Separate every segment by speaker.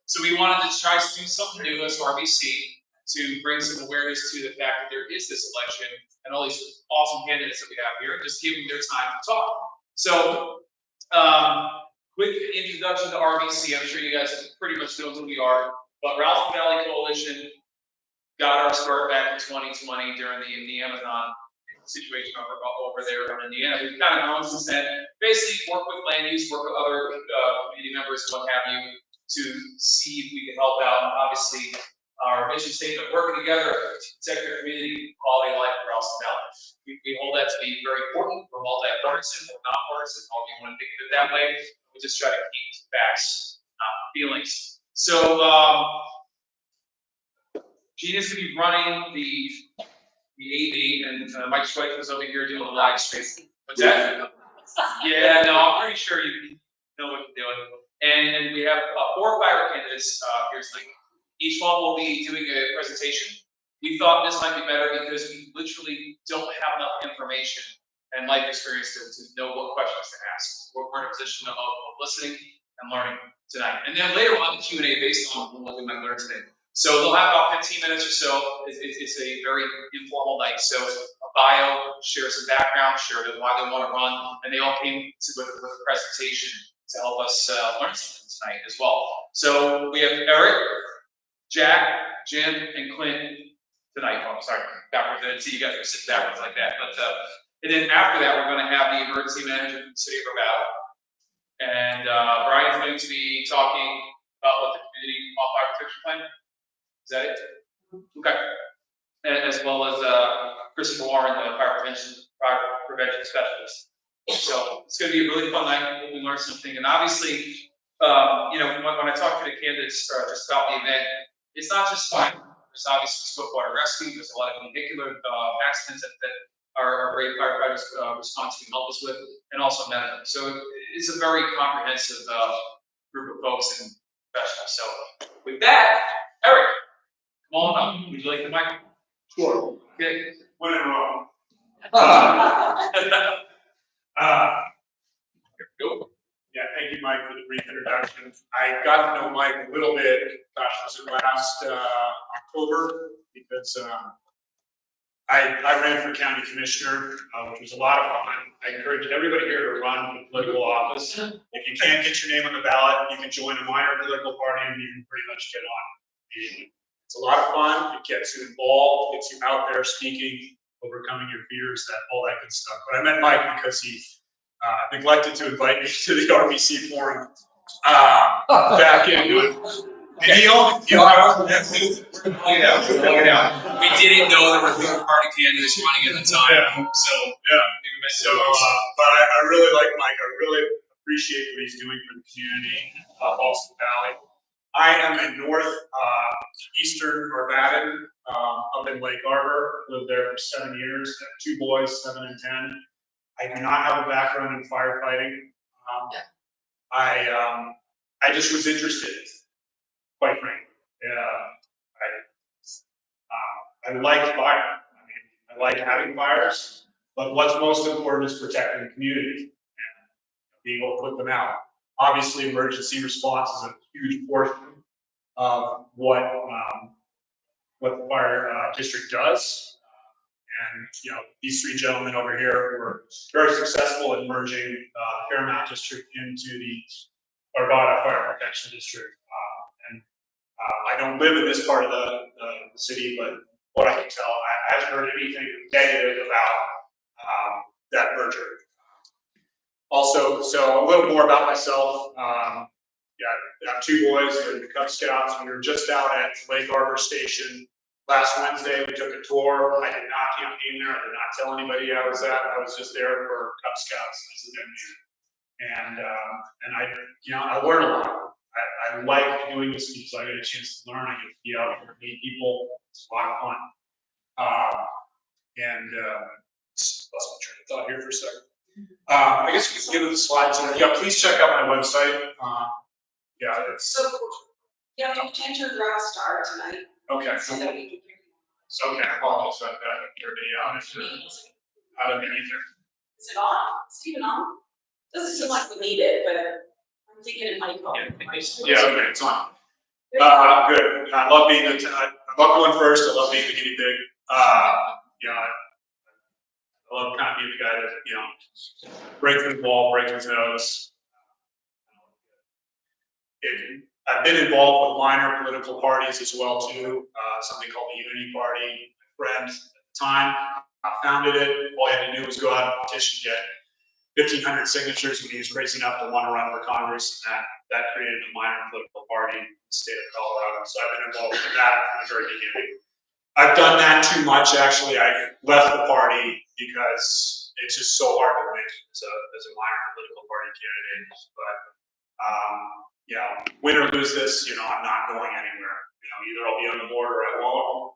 Speaker 1: So we wanted to try to do something new as RVC to bring some awareness to the fact that there is this election and all these awesome candidates that we have here, just giving their time to talk. So, quick introduction to RVC. I'm sure you guys pretty much know who we are, but Ralston Valley Coalition got our start back in 2020 during the Amazon situation over there in Indiana. We've kind of grown since then. Basically, work with land use, work with other community members, what have you, to see if we can help out. Obviously, our mission statement, working together to protect our community quality of life in Ralston Valley. We hold that to be very important. We're multi-partisan, we're not partisan, however you want to think of it that way. We just try to keep facts, not feelings. So, Gina's going to be running the AV, and Mike Schweitzer is over here doing the live stream. What's that? Yeah, no, I'm pretty sure you know what you're doing. And we have 4 fire candidates here tonight. Each one will be doing a presentation. We thought this might be better because we literally don't have enough information and life experience to know what questions to ask. We're in a position of listening and learning tonight. And then later we'll have a Q&A based on what we might learn today. So they'll have about 15 minutes or so. It's a very informal night. So a bio, share some background, share why they want to run, and they all came with a presentation to help us learn something tonight as well. So we have Eric, Jack, Jim, and Clint tonight. Oh, sorry, backwards. I didn't see you guys were sitting backwards like that. But and then after that, we're going to have the emergency manager from the city of Arvada, and Brian's going to be talking about what the Community Wildfire Protection Plan. Is that it? Okay. And as well as Christopher Warren, the fire prevention specialist. So it's going to be a really fun night. We learn something, and obviously, you know, when I talk to the candidates just about the event, it's not just fire. There's obviously swiftwater rescue. There's a lot of vehicular accidents that our great firefighters response can help us with, and also medical. So it's a very comprehensive group of folks and professionals. So with that, Eric, come on up. Would you like the mic?
Speaker 2: Sure.
Speaker 1: Okay.
Speaker 2: When in Rome.
Speaker 1: Go.
Speaker 2: Yeah, thank you, Mike, for the brief introduction. I got to know Mike a little bit, gosh, was it last October? Because I ran for county commissioner, which was a lot of fun. I encourage everybody here to run for political office. If you can't get your name on the ballot, you can join a minor political party and you can pretty much get on immediately. It's a lot of fun. It gets you involved, gets you out there speaking, overcoming your fears, all that good stuff. But I met Mike because he neglected to invite me to the RVC forum back in. And he only,
Speaker 1: We didn't know there were third party candidates running at the time. So
Speaker 2: but I really like Mike. I really appreciate what he's doing for the community of Ralston Valley. I am a northeastern Arvadan, up in Lake Arbor. Lived there for 7 years. Have 2 boys, 7 and 10. I do not have a background in firefighting. I just was interested, quite frankly. I like fire. I like having fires, but what's most important is protecting the community and being able to put them out. Obviously, emergency response is a huge portion of what the fire district does. And you know, these 3 gentlemen over here were very successful in merging the Fairmount district into the Arvada Fire Protection District. And I don't live in this part of the city, but what I can tell, I haven't heard anything negative about that merger. Also, so a little more about myself. I have two boys, they're in the Cub Scouts. We were just out at Lake Arbor Station last Wednesday. We took a tour. I did not campaign there. I did not tell anybody I was at. I was just there for Cub Scouts. This is and I learn a lot. I like doing this because I get a chance to learn. I get to be out and meet people. It's a lot of fun. Lost my train of thought here for a second. I guess we can get to the slides here. Yeah, please check out my website. It's
Speaker 3: So you have to change your graphs to art tonight.
Speaker 2: okay.
Speaker 3: So that we can hear you.
Speaker 2: Okay, I apologize about that. Your video on it. I don't get either.
Speaker 3: Is it on? Is it even on? Doesn't seem like we need it, but I'm thinking it might go.
Speaker 2: Yeah, okay, it's on. Good. I love being I love going first. I love being the guinea pig. I love kind of being the guy that, break through the wall, break his nose. I've been involved with minor political parties as well too. Something called the Unity Party. My friend at the time founded it. All he had to do was go out and petition, get 1,500 signatures when he was crazy enough to want to run for Congress, and that created a minor political party in the state of Colorado. So I've been involved with that from the very beginning. I've done that too much, actually. I left the party because it's just so hard to win as a minor political party candidate. But win or lose this, I'm not going anywhere. Either I'll be on the board or I won't.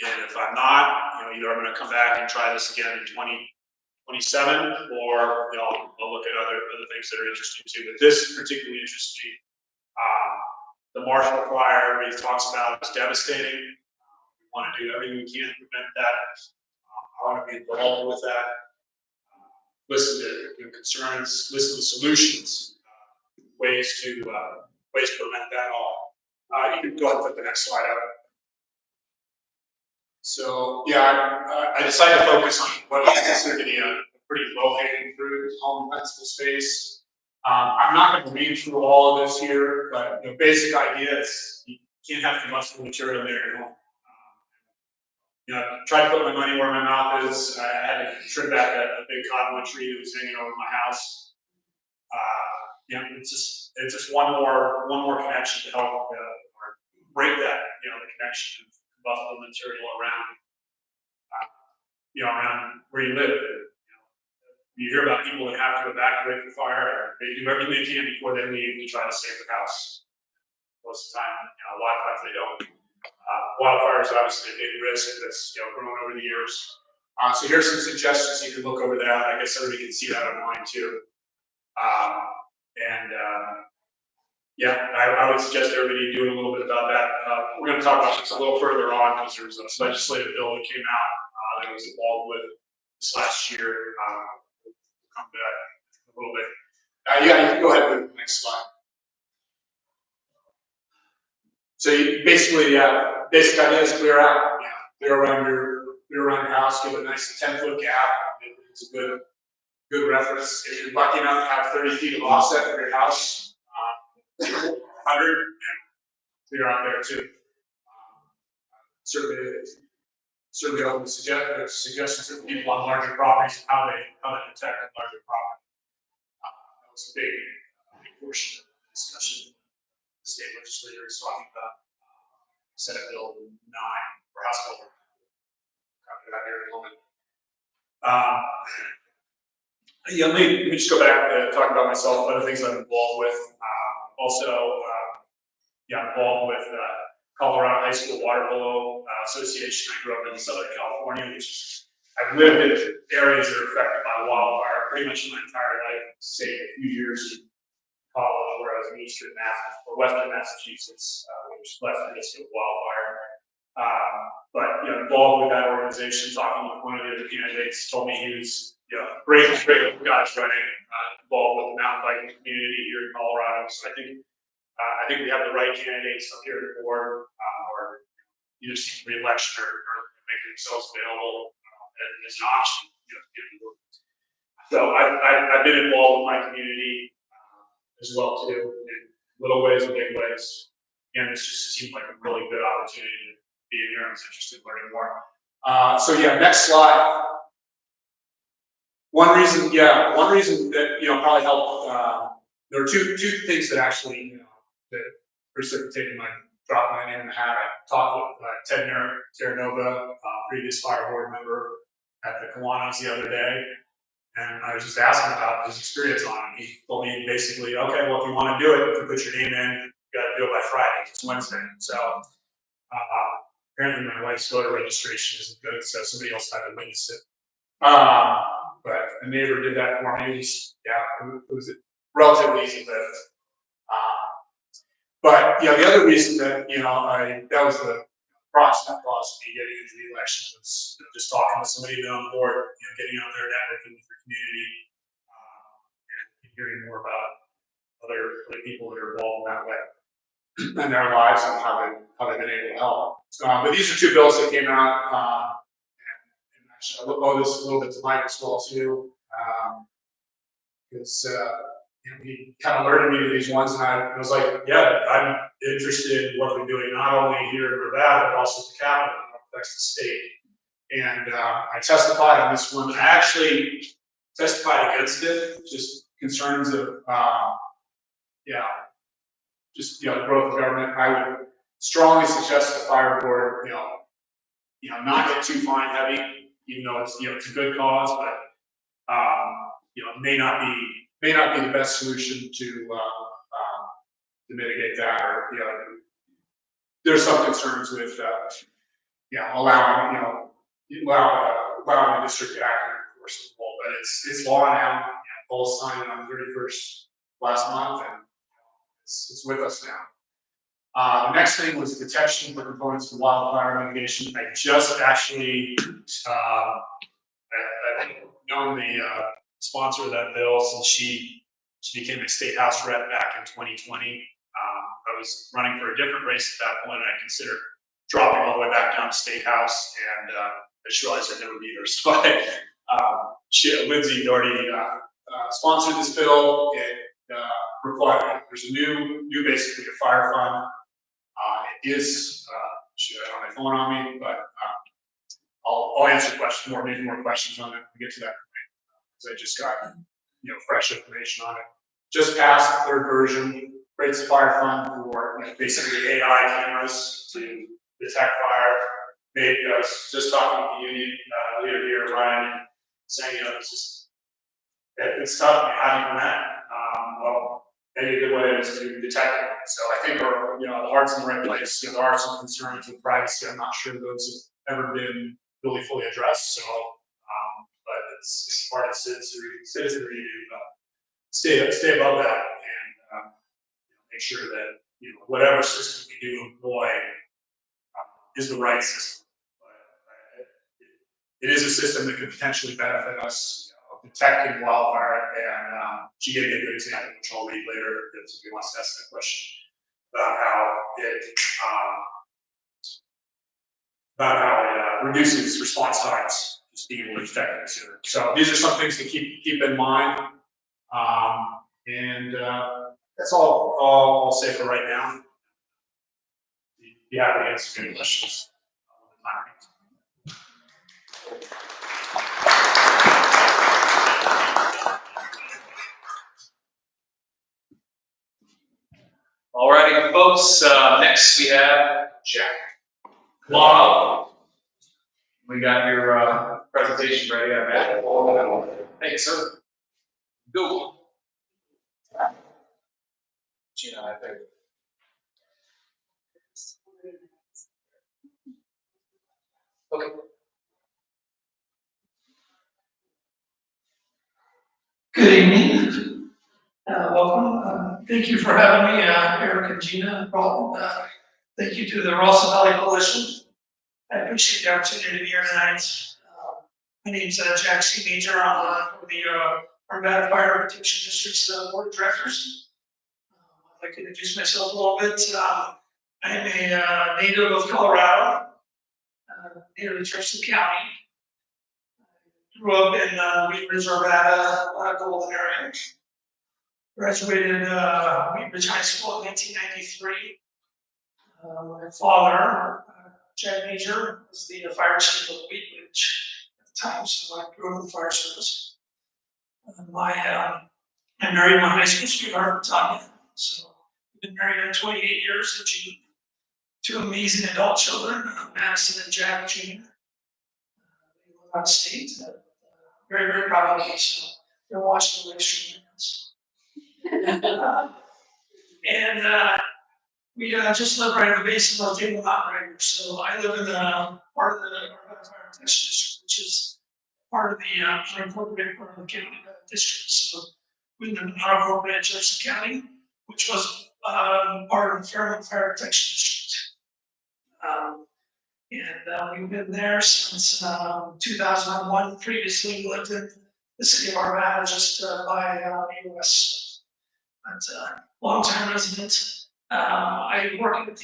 Speaker 2: And if I'm not, either I'm going to come back and try this again in 2027, or I'll look at other things that are interesting too. But this particularly interests me. The Marshall Fire everybody talks about is devastating. We want to do everything we can to prevent that. I want to be involved with that. Listen to concerns, listen to solutions, ways to prevent that all. You can go ahead and put the next slide up. So I decided to focus on what I consider to be a pretty low-hanging fruit, home defensible space. I'm not going to read through all of this here, but basic idea is you can't have combustible material there. Try to put my money where my mouth is. I had to trim back a big cottonwood tree that was hanging over my house. It's just one more connection to help break that the connection of combustible material around around where you live. You hear about people that have to evacuate the fire. They do everything they can before they leave to try to save the house. Most of the time, a lot of times they don't. Wildfire is obviously a big risk that's grown over the years. So here's some suggestions. You can look over that. I guess everybody can see that online too. I would suggest everybody doing a little bit about that. We're going to talk about this a little further on because there's a legislative bill that came out that I was involved with this last year. We'll come back a little bit. You can go ahead with the next slide. So you basically, basic idea is clear out. Clear around your house. Give a nice 10-foot gap. It's a good reference. If you're lucky enough to have 30 feet of offset for your house, 100, clear out there too. Certainly open suggestions for people on larger properties and how they protect a larger property. That was a big portion of the discussion. The state legislature is talking about Senate Bill 9 or House Bill. Copy that here in a moment. Let me just go back and talk about myself, other things I'm involved with. Involved with Colorado High School Water Polo Association. I grew up in Southern California, I've lived in areas that are affected by wildfire pretty much my entire life, say a few years in college where I was in Western Massachusetts, which left the risk of wildfire. Involved with that organization, talking with one of the other candidates, told me he was great guys running, involved with the mountain biking community here in Colorado. So I think we have the right candidates up here at the board, or either seek re-election or make themselves available as an option. So I've been involved with my community as well too, in little ways and big ways. and this just seemed like a really good opportunity to be in here. I was interested in learning more. So yeah, next slide. One reason that probably helped. There were two things that actually that precipitated my drop my name in the hat. I talked with Ted Terranova, previous fire board member at the Kiwanis the other day, and I was just asking about his experience on it. He told me basically, okay, well, if you want to do it, if you put your name in, you got to do it by Friday. It's Wednesday, so apparently my wife's voter registration isn't good, so somebody else had to witness it. But a neighbor did that for me. It was relatively easy lift. But the other reason that that was the proximate cause of me getting into the election was just talking with somebody on board, getting out there, networking with your community, and hearing more about other people that are involved in that way and their lives and how they've been able to help. But these are two bills that came out. And actually, I owe this a little bit to Mike as well too, because he kind of alerted me to these ones, and I was like, yeah, I'm interested in what they're doing, not only here in Arvada, but also at the Capitol, that affects the state. And I testified on this one. I actually testified against it, just concerns of, the growth of government. I would strongly suggest the fire board, not get too fine heavy, even though it's a good cause, but may not be the best solution to mitigate that, or there's some concerns with allowing the district to act and enforce the law, but it's law now. Paul signed it on the 31st last month, and it's with us now. The next thing was detection for components of wildfire mitigation. I just actually I've known the sponsor of that bill since she became a state house rep back in 2020. I was running for a different race at that point, and I considered dropping all the way back down to state house, and I just realized I'd never be there. So Lindsay had already sponsored this bill. It required, there's a new basically a fire fund. It is, I don't have my phone on me, but I'll answer questions, maybe more questions on it when we get to that point, because I just got fresh information on it. Just passed the third version, creates a fire fund for basically AI cameras to detect fire. Maybe I was just talking to the union leader here, Ryan, saying it's tough. How do you prevent? Well, maybe a good way is to detect it. So I think the heart's in the right place. There are some concerns with privacy. I'm not sure those have ever been really fully addressed. So, but it's part of citizenry to stay above that and make sure that whatever system we do employ is the right system. But it is a system that could potentially benefit us. Detecting wildfire, and she gave me a good example, which I'll read later if somebody wants to ask that question about how it reduces response times, just being able to detect it sooner. So these are some things to keep in mind, and that's all I'll say for right now. Be happy to answer any questions.
Speaker 1: Alrighty, folks. Next we have Jack. Wow. We got your presentation ready. Thank you, sir. Go. Gina, I think. Okay.
Speaker 4: Good evening. Welcome. Thank you for having me, Eric and Gina. Thank you to the Ralston Valley Coalition. I appreciate the opportunity to be here tonight. My name is Jack C. Major. I'm the Arvada Fire Protection District's Board of Directors. I'd like to introduce myself a little bit. I am a native of Colorado, native of Jefferson County. Grew up in Wheat Ridge, Arvada, Golden area. Graduated Wheat Ridge High School in 1993. My father, Jack Major, was the fire chief of Wheatridge at the time, so I grew up in the fire service. I married my high school sweetheart, Tanya. So we've been married for 28 years in June. Two amazing adult children, Madison and Jack Jr. They live out of state. Very, very proud of them. So they're watching the Livestream right now. And we just live right at the base of the table moderator. So I live in the part of the Arvada Fire Protection District, which is part of the unincorporated part of the county district. So we live in unincorporated Jefferson County, which was part of the Fairmont Fire Protection District. We've been there since 2001. Previously, we lived in the city of Arvada, just by US. But long-time resident. I work with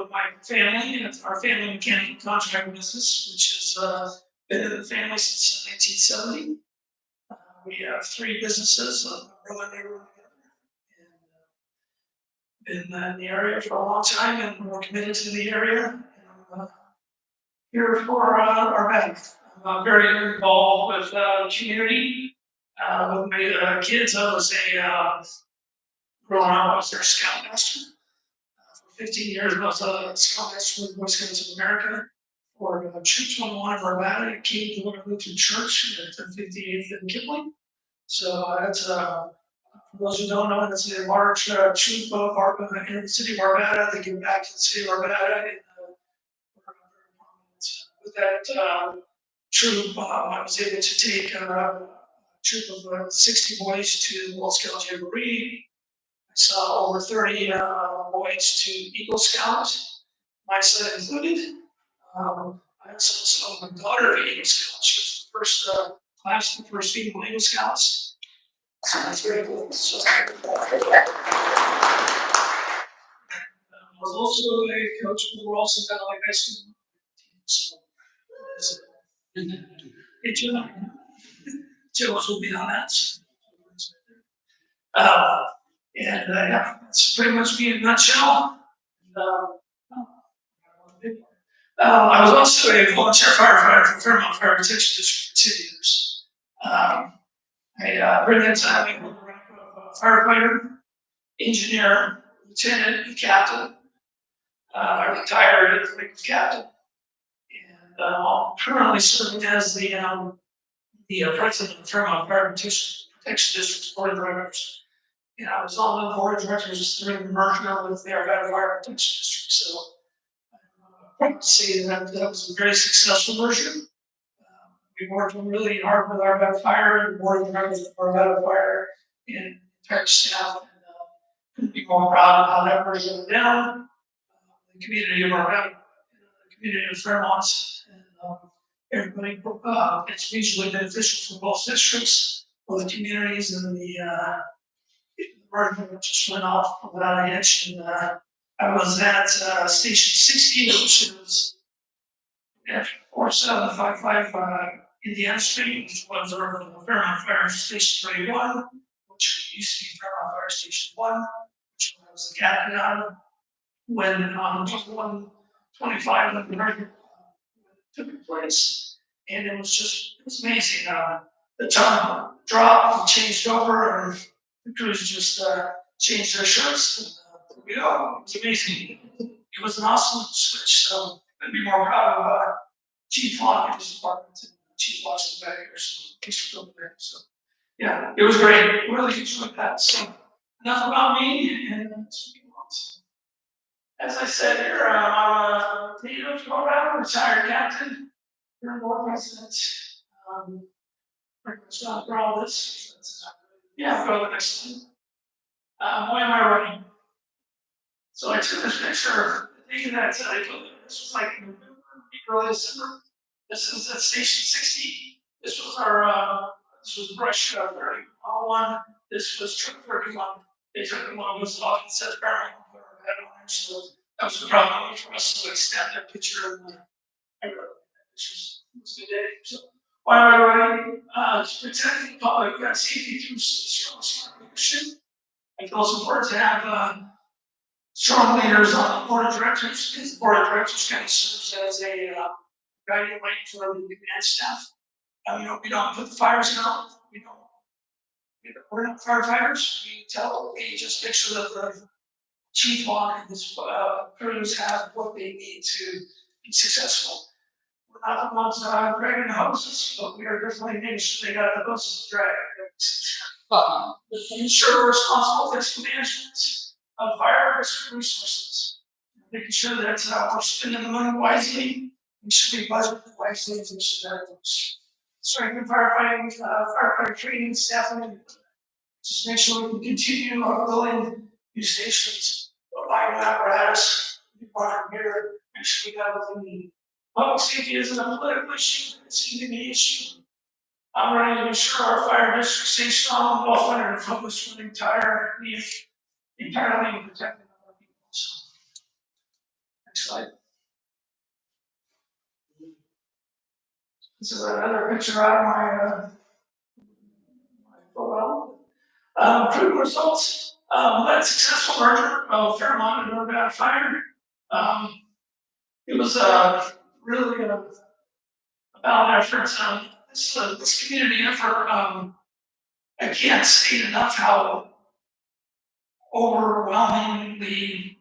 Speaker 4: my family and our family mechanical contract business, which has been in the family since 1970. We have three businesses, my brother and I run together, and been in the area for a long time, and we're committed to the area. And I'm here for our event. I'm very involved with community. With my kids, I was growing up, I was their scoutmaster. For 15 years, I was a scoutmaster with Boy Scouts of America. For Troop 21 of Arvada, it came to our Lutheran Church at 58th and Kipling. So that's, for those who don't know, that's a large troop of Arvada in the city of Arvada. They give back to the city of Arvada. With that troop, I was able to take a troop of 60 boys to World Scout Jamboree. I saw over 30 boys to Eagle Scout, my son included. I also saw my daughter at Eagle Scouts. She was the first class, the first female Eagle Scouts. So that's very cool. So, I was also a coach for the Ralston Valley High School team. So, hey, Joe will be on that. Yeah, that's pretty much me in a nutshell. I was also a volunteer firefighter for Fairmont Fire Protection District for 2 years. I bring that time with the rank of firefighter, engineer, lieutenant, and captain. I retired as the rank of captain. And I'm currently serving as the president of the Fairmont Fire Protection District Board of Directors. And I was on the board of directors during the merger with the Arvada Fire Protection District. So I'm proud to say that that was a very successful merger. We worked really hard with Arvada Fire and the board of directors of Arvada Fire and entire staff. And couldn't be more proud of how that merger went down. The community of Arvada, the community of Fairmont, and everybody, it's mutually beneficial for both districts, for the communities, and the merger just went off without a hitch. And I was at Station 60, which is at 4755 Indiana Street, which was our Fairmont Fire Station 31, which used to be Fairmont Fire Station 1, which I was the captain on. When 125 the merger took place, and it was amazing. The time dropped and changed over, and the crews just changed their shirts. And it was amazing. It was an awesome switch. So I'd be more proud of Chief Hawk and his department and Chief Watson back here. So thanks for coming there. So yeah, it was great. Really enjoyed that. So enough about me, and as I said here, I'm a native Colorado, retired captain, current board president. Pretty much done for all this. Yeah, go to the next one. Why am I running? So I took this picture, thinking that this was like early December. This is at Station 60. This was our, this was brush 31. This was truck 31. They took the logos off and said Fairmont. So that was the problem for us to extend that picture. And I wrote it was a good day. So why am I writing? To protect the public safety through strong leadership. I feel it's important to have strong leaders on the board of directors, because the board of directors kind of serves as a guiding light for the command staff. We don't put the fires out, we're not firefighters, we just make sure that the chief on and his crews have what they need to be successful. We're not the ones dragging the hoses, but we are definitely making sure they got the hoses to drag. Ensure we're responsible for risk management of fire risk resources. Making sure that we're spending the money wisely, we should be budgeted wisely, and we should have those. Strengthen firefighting, firefighter training, staffing, just make sure we can continue our building new stations, buying new apparatus, new water here, make sure we got what we need. Public safety isn't a political issue, it's a community issue. I'm ready to ensure our fire district stays strong, well funded, and focused for the entirely protecting our people. So, next slide. This is another picture out of my photo. Proven results. That successful merger of Fairmont and Arvada Fire. It was really a valiant effort. This community effort, I can't state enough how overwhelmingly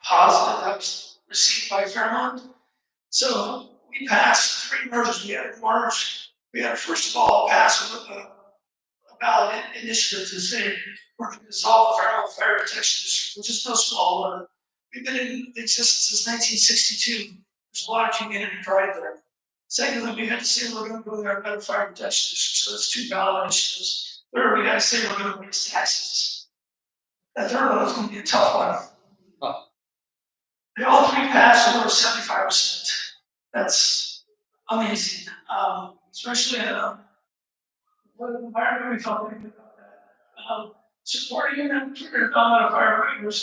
Speaker 4: positive that was received by Fairmont. So we passed 3 mergers. We had in March. We had first of all pass a ballot initiative to say we're going to dissolve the Fairmont Fire Protection District, which is no small order. We've been in existence since 1962. There's a lot of community pride there. Secondly, we had to say we're going to go to our Arvada Fire Protection District, so that's 2 ballot initiatives. Third, we had to say we're going to raise taxes. That third one was going to be a tough one. They all 3 passed over 75%. That's amazing, especially what environment we felt good about that. Supporting and development of firefighters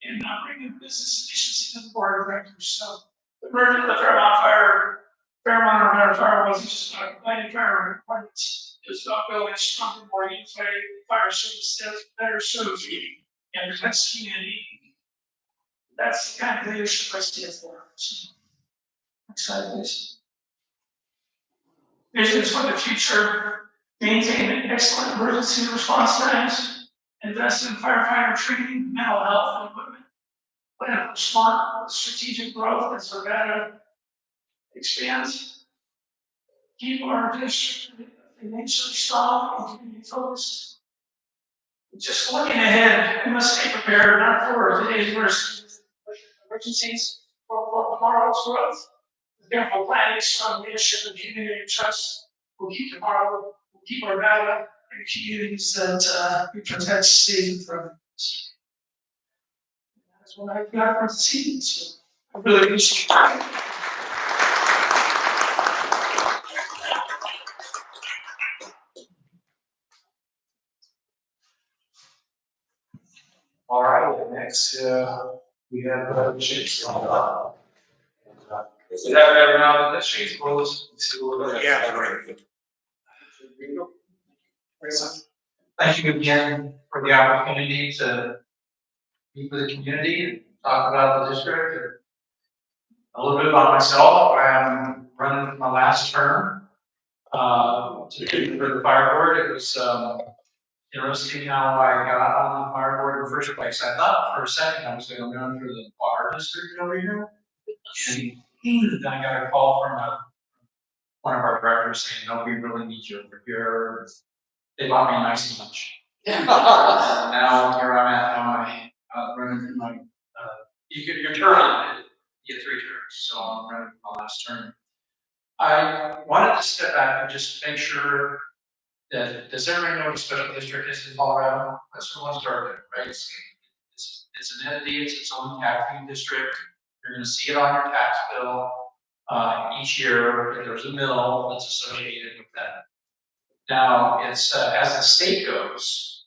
Speaker 4: and bringing business efficiency to the board of directors. So the merger of the Fairmont Arvada Fire wasn't just about combining fire requirements. It was about building a stronger, more unified fire service that better serves you and protects the community. That's the kind of leadership I stand for. So, next slide, please. Visions for the future. Maintain excellent emergency response times. Invest in firefighter training, mental health, and equipment. Plan for smart, strategic growth as Arvada expands. Keep our district financially strong and community focused. Just looking ahead, we must stay prepared not for today's emergencies, but for tomorrow's growth. Careful planning, strong leadership, and community trust will keep tomorrow, will keep our data and communities that we protect safe and thriving. That's what I've got for this evening. So I really appreciate it.
Speaker 5: All right, next we have James.
Speaker 1: Is that ever now that she's closed?
Speaker 2: Yeah, right.
Speaker 5: Thank you again for the opportunity to meet with the community and talk about the district. A little bit about myself. I'm running for my last term to for the fire board. It was interesting how I got on the fire board in the first place. I thought for a second I was going to run through the water district over here. And then I got a call from one of our directors saying, "No, we really need you over here." They bought me a nice lunch. Now here I'm at. Now I'm running through my.
Speaker 1: You get your turn. You get 3 turns, so I'm running my last turn.
Speaker 5: I wanted to step back and just make sure that does everybody know what a special district is in Colorado? That's where we'll start there, right? It's an entity. It's its own taxing district. You're going to see it on your tax bill each year. There's a mill that's associated with that. Now, it's as the state goes,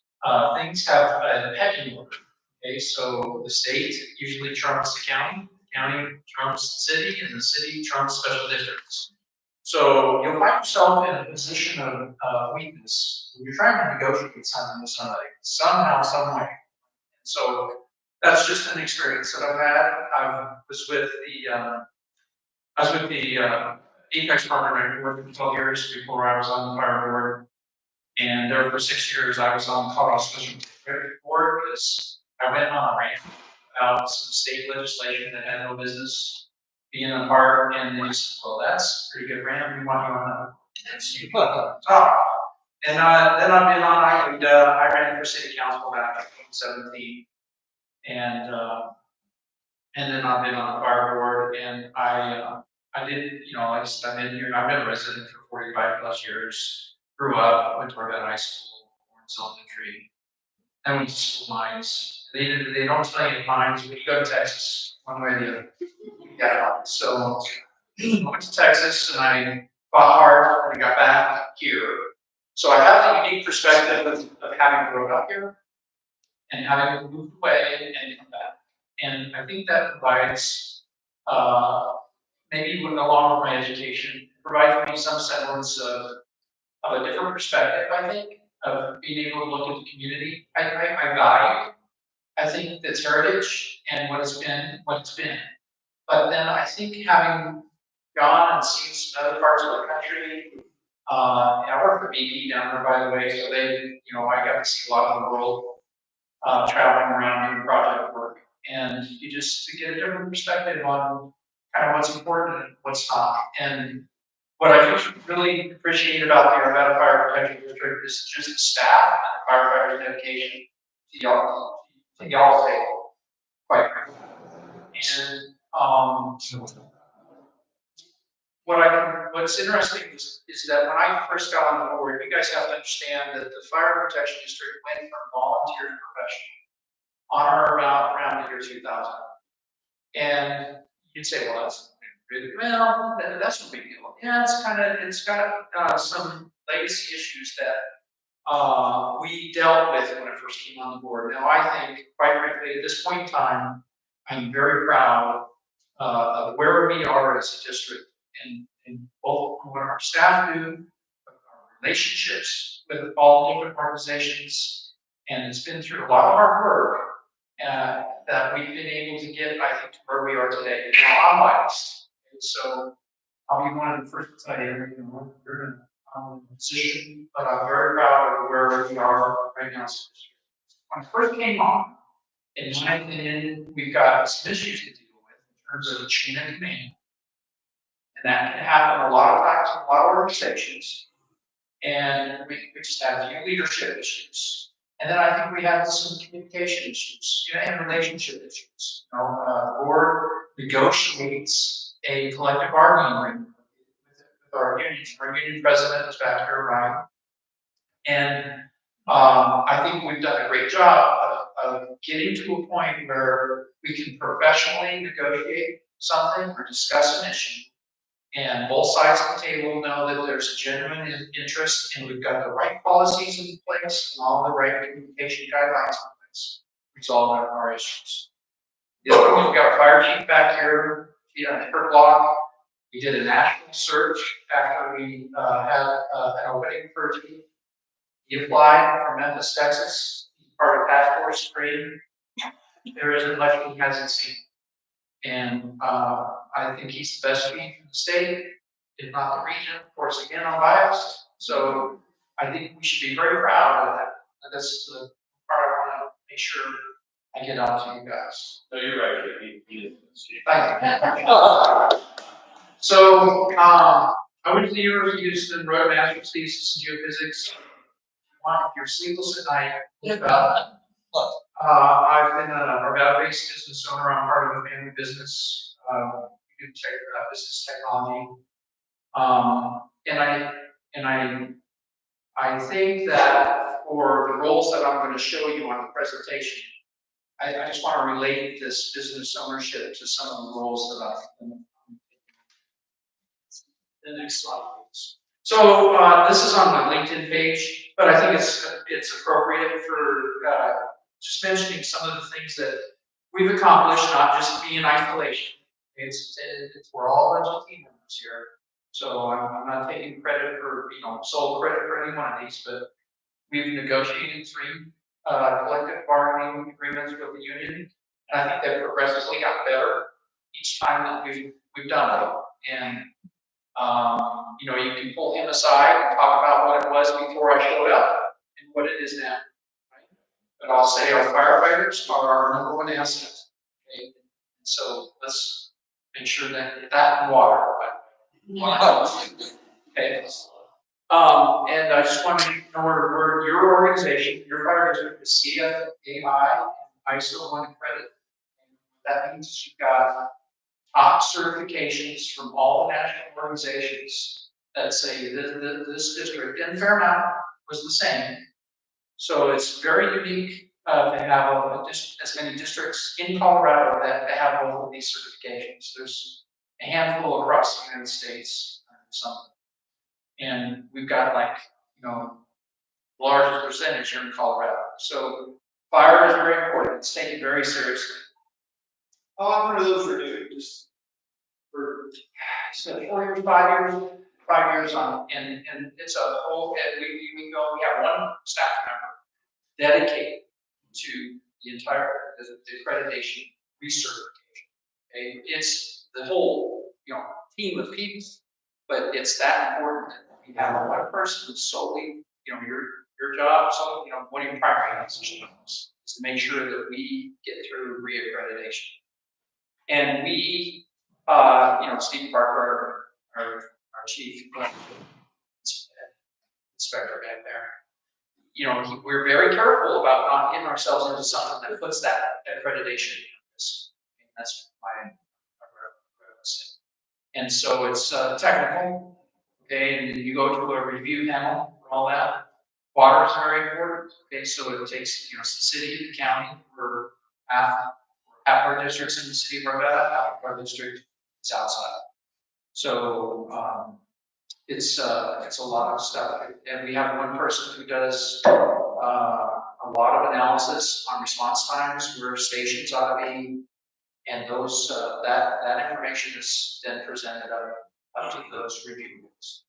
Speaker 5: things have a pecking order. Okay, so the state usually trumps the county trumps the city, and the city trumps special districts. So you'll find yourself in a position of weakness when you're trying to negotiate something with somebody somehow, some way. So that's just an experience that I've had. I was with the Apex program. I worked for 12 years before I was on the fire board. And there for 6 years, I was on the Colorado Special Board because I went on a rant about some state legislation that had no business being a part, and they said, well, that's a pretty good rant, we want you on that. And then I've been on, I ran for city council back in 2017, and then I've been on the fire board, and I did, like I said, I've been a resident for 45 plus years. Grew up, went to Arvada High School, Lawrence Elementary. I went to school mines. They don't tell you mines, but you go to Texas, one way or the other. Yeah, so I went to Texas and I fought hard and I got back here. So I have the unique perspective of having grown up here and having moved away and come back. And I think that provides, maybe along with my education, provides me some semblance of a different perspective, I think, of being able to look at the community. I value, I think, its heritage and what it's been. But then I think having gone and seen some other parts of the country, I work for BP down there, by the way, so I got to see a lot of the world traveling around doing project work. And you just to get a different perspective on kind of what's important and what's not. And what I just really appreciate about the Arvada Fire Protection District is just the staff and firefighters' dedication to y'all's table, quite frankly. And what's interesting is that when I first got on the board, you guys have to understand that the Fire Protection District went from volunteer to professional on or about around the year 2000. And you'd say, well, that's no big deal. Yeah, it's got some legacy issues that we dealt with when I first came on the board. Now, I think, quite frankly, at this point in time, I'm very proud of where we are as a district and both what our staff do, our relationships with all different organizations, and it's been through a lot of hard work that we've been able to get, I think, to where we are today. Now, I'm biased, and so I'll be one of the first to tell you, you're in a position, but I'm very proud of where we are right now. When I first came on, in my opinion, we've got some issues to deal with in terms of the chain of command. And that can happen a lot of times in a lot of organizations. And we just have few leadership issues. And then I think we have some communication issues, and relationship issues. The board negotiates a collective bargaining agreement with our union. Our union president is back here, Ryan. And I think we've done a great job of getting to a point where we can professionally negotiate something or discuss an issue. And both sides of the table know that there's a genuine interest, and we've got the right policies in place and all the right communication guidelines in place to resolve our issues. The other one, we've got a fire chief back here, her blog. We did a national search after we had an opening for a chief. He applied from Memphis, Texas. He's part of task force screen. There isn't much he hasn't seen. And I think he's the best chief in the state, if not the region. Of course, again, I'm biased. So I think we should be very proud of that. And that's the part I want to make sure I get out to you guys.
Speaker 1: No, you're right. He is.
Speaker 5: Thank you. So I went to the University of Houston, wrote a master's thesis in geophysics. If you're sleepless at night, think about it. I've been an Arvada-based business owner. I'm part of a family business. We do business technology. And I think that for the roles that I'm going to show you on the presentation, I just want to relate this business ownership to some of the roles that I've been. The next slide, please. So this is on my LinkedIn page, but I think it's appropriate for just mentioning some of the things that we've accomplished, not just being in isolation. We're all a bunch of team members here. So I'm not taking credit for, sole credit for any one of these, but we've negotiated 3 collective bargaining agreements with the union. And I think they've progressively got better each time that we've done it. And, you know, you can pull him aside and talk about what it was before I showed up and what it is now. Right? But I'll say our firefighters are our number one asset. Okay? And so let's make sure that and water. Okay. And I just want to know we're your organization, your fire district is CFAI and ISO 1 accredited. That means you've got top certifications from all the national organizations that say this district, and Fairmount was the same. So it's very unique to have as many districts in Colorado that have both of these certifications. There's a handful across the United States, some. And we've got like, you know, largest percentage here in Colorado. So fire is very important. It's taken very seriously.
Speaker 6: How often are those renewed? Just for
Speaker 5: 4 years, 5 years, 5 years on, and it's a whole. We have one staff member dedicated to the entire the accreditation recertification. Okay, it's the whole team of people, but it's that important that we have one person who's solely your job. So one of your primary jobs is to make sure that we get through reaccreditation. And we, Steve Parker, our chief inspector back there, we're very careful about not getting ourselves into something that puts that accreditation in risk. That's my and so it's technical, okay, and you go to a review panel for all that. Water is very important, okay, so it takes, the city, the county, for half our districts in the city of Arvada, half of our district is outside. So it's a lot of stuff, and we have one person who does a lot of analysis on response times, where stations ought to be, and those that information is then presented up to those reviews.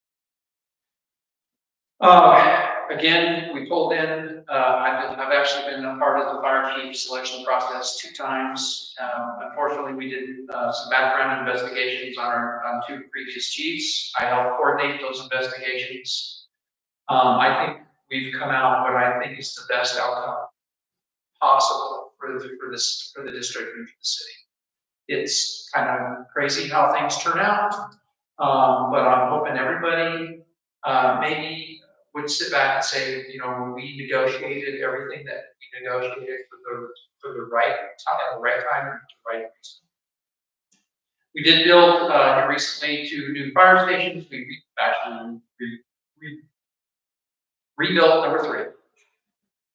Speaker 5: Again, we pulled in. I've actually been a part of the fire chief selection process 2 times. Unfortunately, we did some background investigations on 2 previous chiefs. I helped coordinate those investigations. I think we've come out what I think is the best outcome possible for the district and for the city. It's kind of crazy how things turn out, but I'm hoping everybody maybe would sit back and say, we negotiated everything that we negotiated for the right time, at the right time, and the right reason. We did build recently 2 new fire stations. We actually rebuilt number 3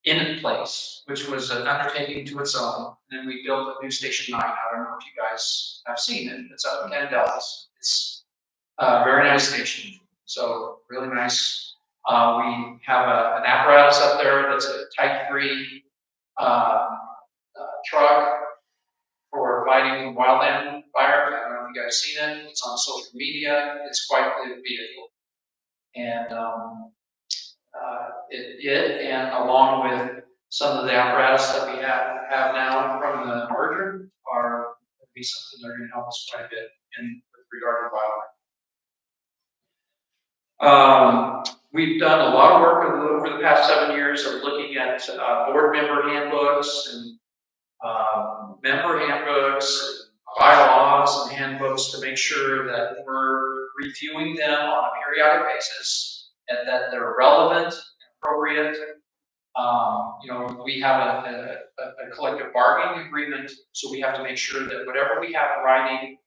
Speaker 5: in place, which was an undertaking to its own. And then we built a new station 9. I don't know if you guys have seen it. It's up in Dallas. It's a very nice station. So really nice. We have an apparatus up there that's a Type 3 truck for fighting wildland fires. I don't know if you guys have seen it. It's on social media. It's quite the vehicle. And it and along with some of the apparatus that we have now from the merger are going to be something that are going to help us quite a bit with regard to wildlife. We've done a lot of work over the past 7 years of looking at board member handbooks and member handbooks, bylaws and handbooks to make sure that we're reviewing them on a periodic basis and that they're relevant and appropriate. We have a collective bargaining agreement, so we have to make sure that whatever we have in writing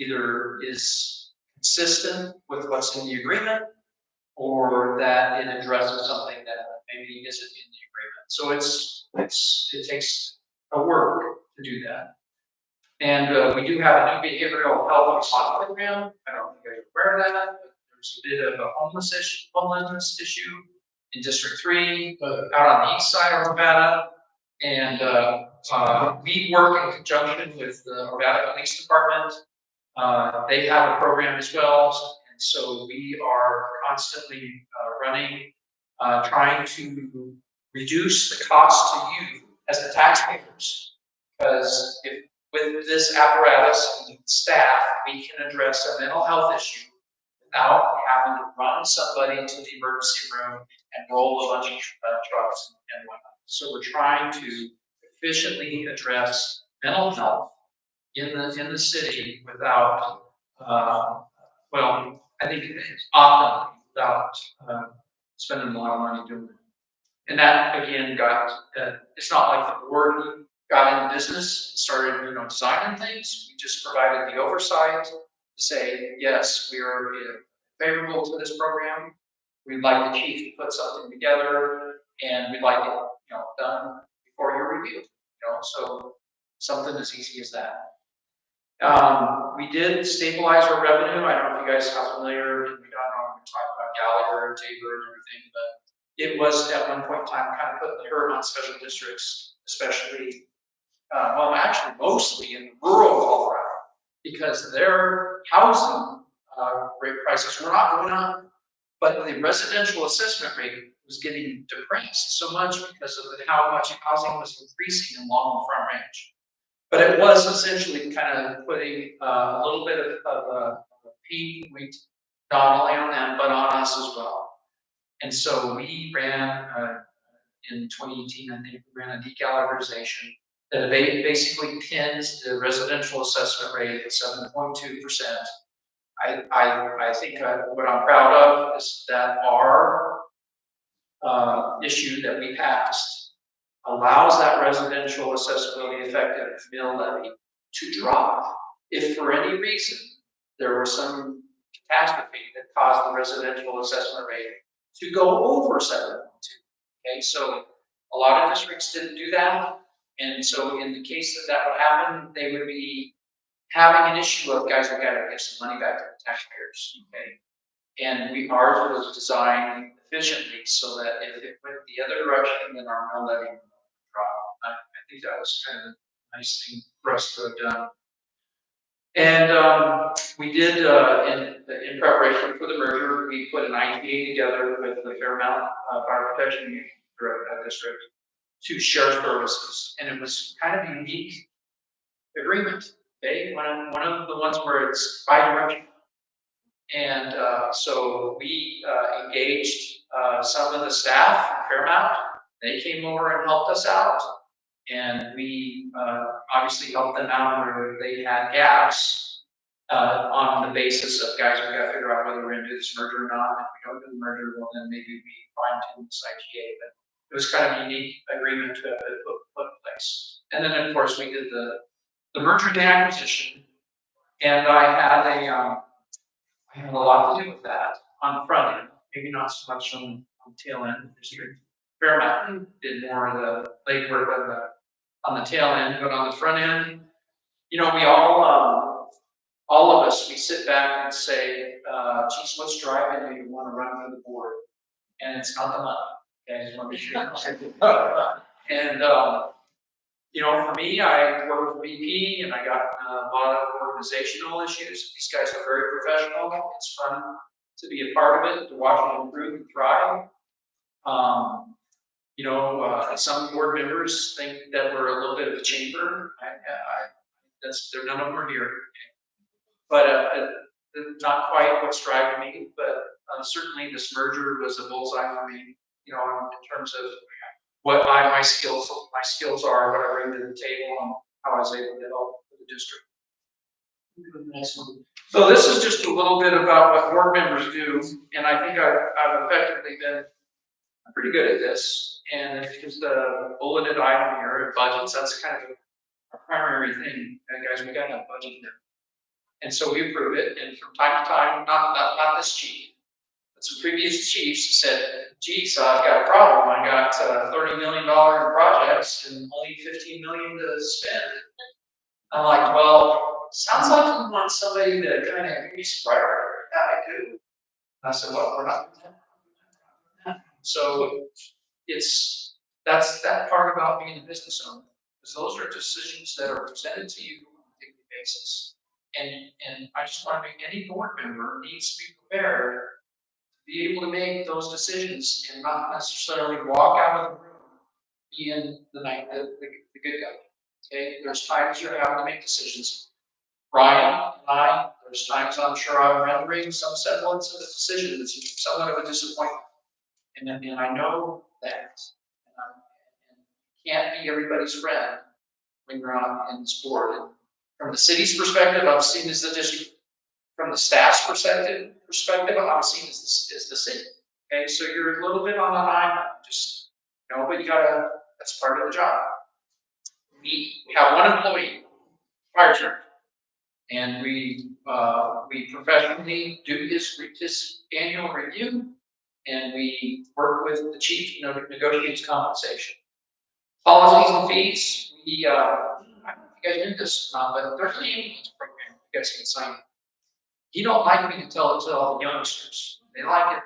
Speaker 5: either is consistent with what's in the agreement, or that it addresses something that maybe isn't in the agreement. So it takes a work to do that. And we do have a new behavioral health response program. I don't know if you guys are aware of that, but there's a bit of a homelessness issue in District 3, out on the east side of Arvada. And we work in conjunction with the Arvada Police Department. They have a program as well. And so we are constantly running, trying to reduce the cost to you as the taxpayers, Because if, with this apparatus and staff, we can address a mental health issue without having to run somebody to the emergency room and roll a bunch of trucks and whatnot. So we're trying to efficiently address mental health in the city without, well, I think it's optimally without spending a lot of money doing it. And that again got, it's not like the board got in business and started, designing things. We just provided the oversight to say, yes, we are favorable to this program. We'd like the chief to put something together, and we'd like it, done before your review. So something as easy as that. We did stabilize our revenue. I don't know if you guys are familiar. We talked about Gallagher and Tabor and everything, but it was at one point in time kind of putting the hurt on special districts, especially, well, actually mostly in rural Colorado, because their housing rate prices were not going up, but the residential assessment rate was getting depressed so much because of how much housing was increasing in Long and Front Range. But it was essentially kind of putting a little bit of a pain point not only on them, but on us as well. And so we ran, in 2018, I think we ran a decalendarization that basically pins the residential assessment rate at 7.2%. I think what I'm proud of is that our issue that we passed allows that residential assessability effective mill levy to drop if for any reason there was some catastrophe that caused the residential assessment rate to go over 7.2. Okay, so a lot of districts didn't do that, and so in the case that would happen, they would be having an issue of, guys, we gotta get some money back to the taxpayers. Okay, and ours was designed efficiently so that if it went the other direction, then our mill levy would drop. I think that was kind of a nice thing for us to have done. And we did, in preparation for the merger, we put an IPA together with the Fairmount Fire Protection District to share services, and it was kind of a unique agreement. Okay, one of the ones where it's bi-directional, and so we engaged some of the staff from Fairmount. They came over and helped us out. And we obviously helped them out where they had gaps on the basis of, guys, we gotta figure out whether we're gonna do this merger or not. If we don't do the merger, well, then maybe we fine tune this IGA. But it was kind of a unique agreement to put in place. And then, of course, we did the merger and acquisition. And I had a lot to do with that on the front end, maybe not so much on the tail end. Fairmount did more of the legwork on the tail end, but on the front end, we all of us, we sit back and say, geez, what's driving you to want to run for the board? And it's not the money. Okay, I just want to be sure. And for me, I work with VP, and I got a lot of organizational issues. These guys are very professional. It's fun to be a part of it, to watch them improve and thrive. Some board members think that we're a little bit of a chamber. None of them are here. But not quite what's driving me, but certainly this merger was a bullseye for me, in terms of what my skills are, what I bring to the table, and how I was able to help the district. So this is just a little bit about what board members do, and I think I've effectively been pretty good at this. And it's just a bulleted item here, budgets. That's kind of a primary thing. Guys, we got a budget here. And so we approve it, and from time to time, not this chief, but some previous chiefs said, geez, I've got a problem. I got $30 million in projects and only $15 million to spend. I'm like, well, sounds like you want somebody to kind of give you some priority. Yeah, I do. And I said, well, we're not doing that. So that's that part about being a business owner, because those are decisions that are presented to you on a daily basis. And I just want to make any board member needs to be prepared to be able to make those decisions and not necessarily walk out of the room being the good guy. Okay, there's times you're having to make decisions. Brian and I, there's times I'm sure I'm rendering some semblance of a decision that's somewhat of a disappointment. And I know that. And you can't be everybody's friend when you're on in this board. And from the city's perspective, I'm seen as the district. From the staff's perspective, I'm seen as the city. Okay, so you're a little bit on the line, just, you know, but you gotta, that's part of the job. We have one employee, fire chief, and we professionally do his annual review, and we work with the chief, you know, to negotiate his compensation. Policies and fees, I don't know if you guys knew this, but there's an ambulance program you guys can sign up. You don't like me to tell it to all the youngsters. They like it.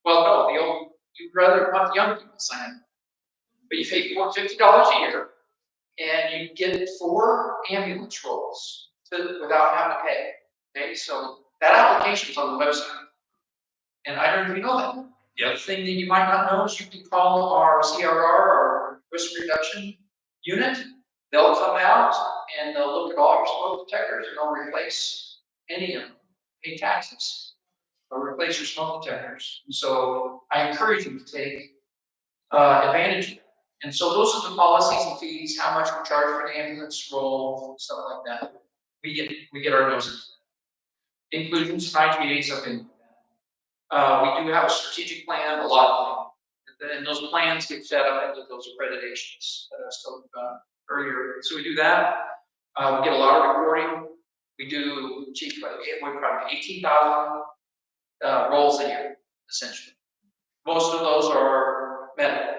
Speaker 5: Well, no, you'd rather want the young people to sign up. But you pay $50 a year, and you get 4 ambulance rolls without having to pay. Okay, so that application's on the website. And I don't even know that. The other thing that you might not know is you can call our CRR, our risk reduction unit. They'll come out and they'll look at all your smoke detectors and they'll replace any of them, pay taxes, or replace your smoke detectors. And so I encourage you to take advantage of it. And so those are the policies and fees, how much we charge for an ambulance roll, stuff like that. We get our noses. Inclusions, 98s up in. We do have a strategic plan, a lot of them. And those plans get set up into those accreditations that I was talking about earlier. So we do that. We get a lot of reporting. We do, we're probably 18,000 rolls a year, essentially. Most of those are medical,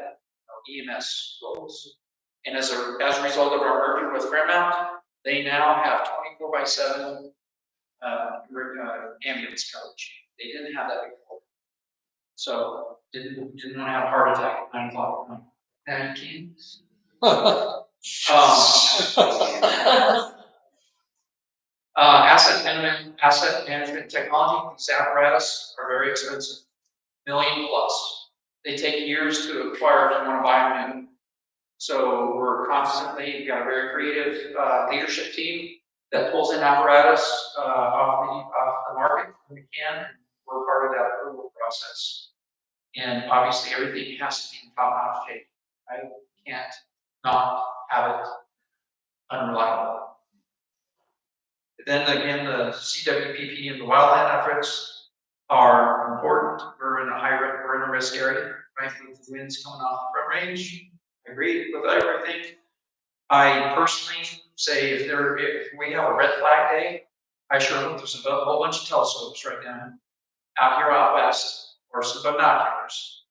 Speaker 5: EMS rolls. And as a result of our merger with Fairmount, they now have 24/7 ambulance coverage. They didn't have that before. So didn't want to have a heart attack at 9 o'clock at night. Asset management technology, these apparatus are very expensive, $1 million plus. They take years to acquire if you want to buy them new. So we're constantly, we've got a very creative leadership team that pulls in apparatus off the market when we can. We're part of that approval process. And obviously everything has to be in top-notch shape. I can't not have it unreliable. Then again, the CWPP and the wildland efforts are important. We're in a risk area, right? With the winds coming off the front range. I agree with everything. I personally say if we have a red flag day, I sure hope there's a whole bunch of telescopes right now out here out west, or some binoculars,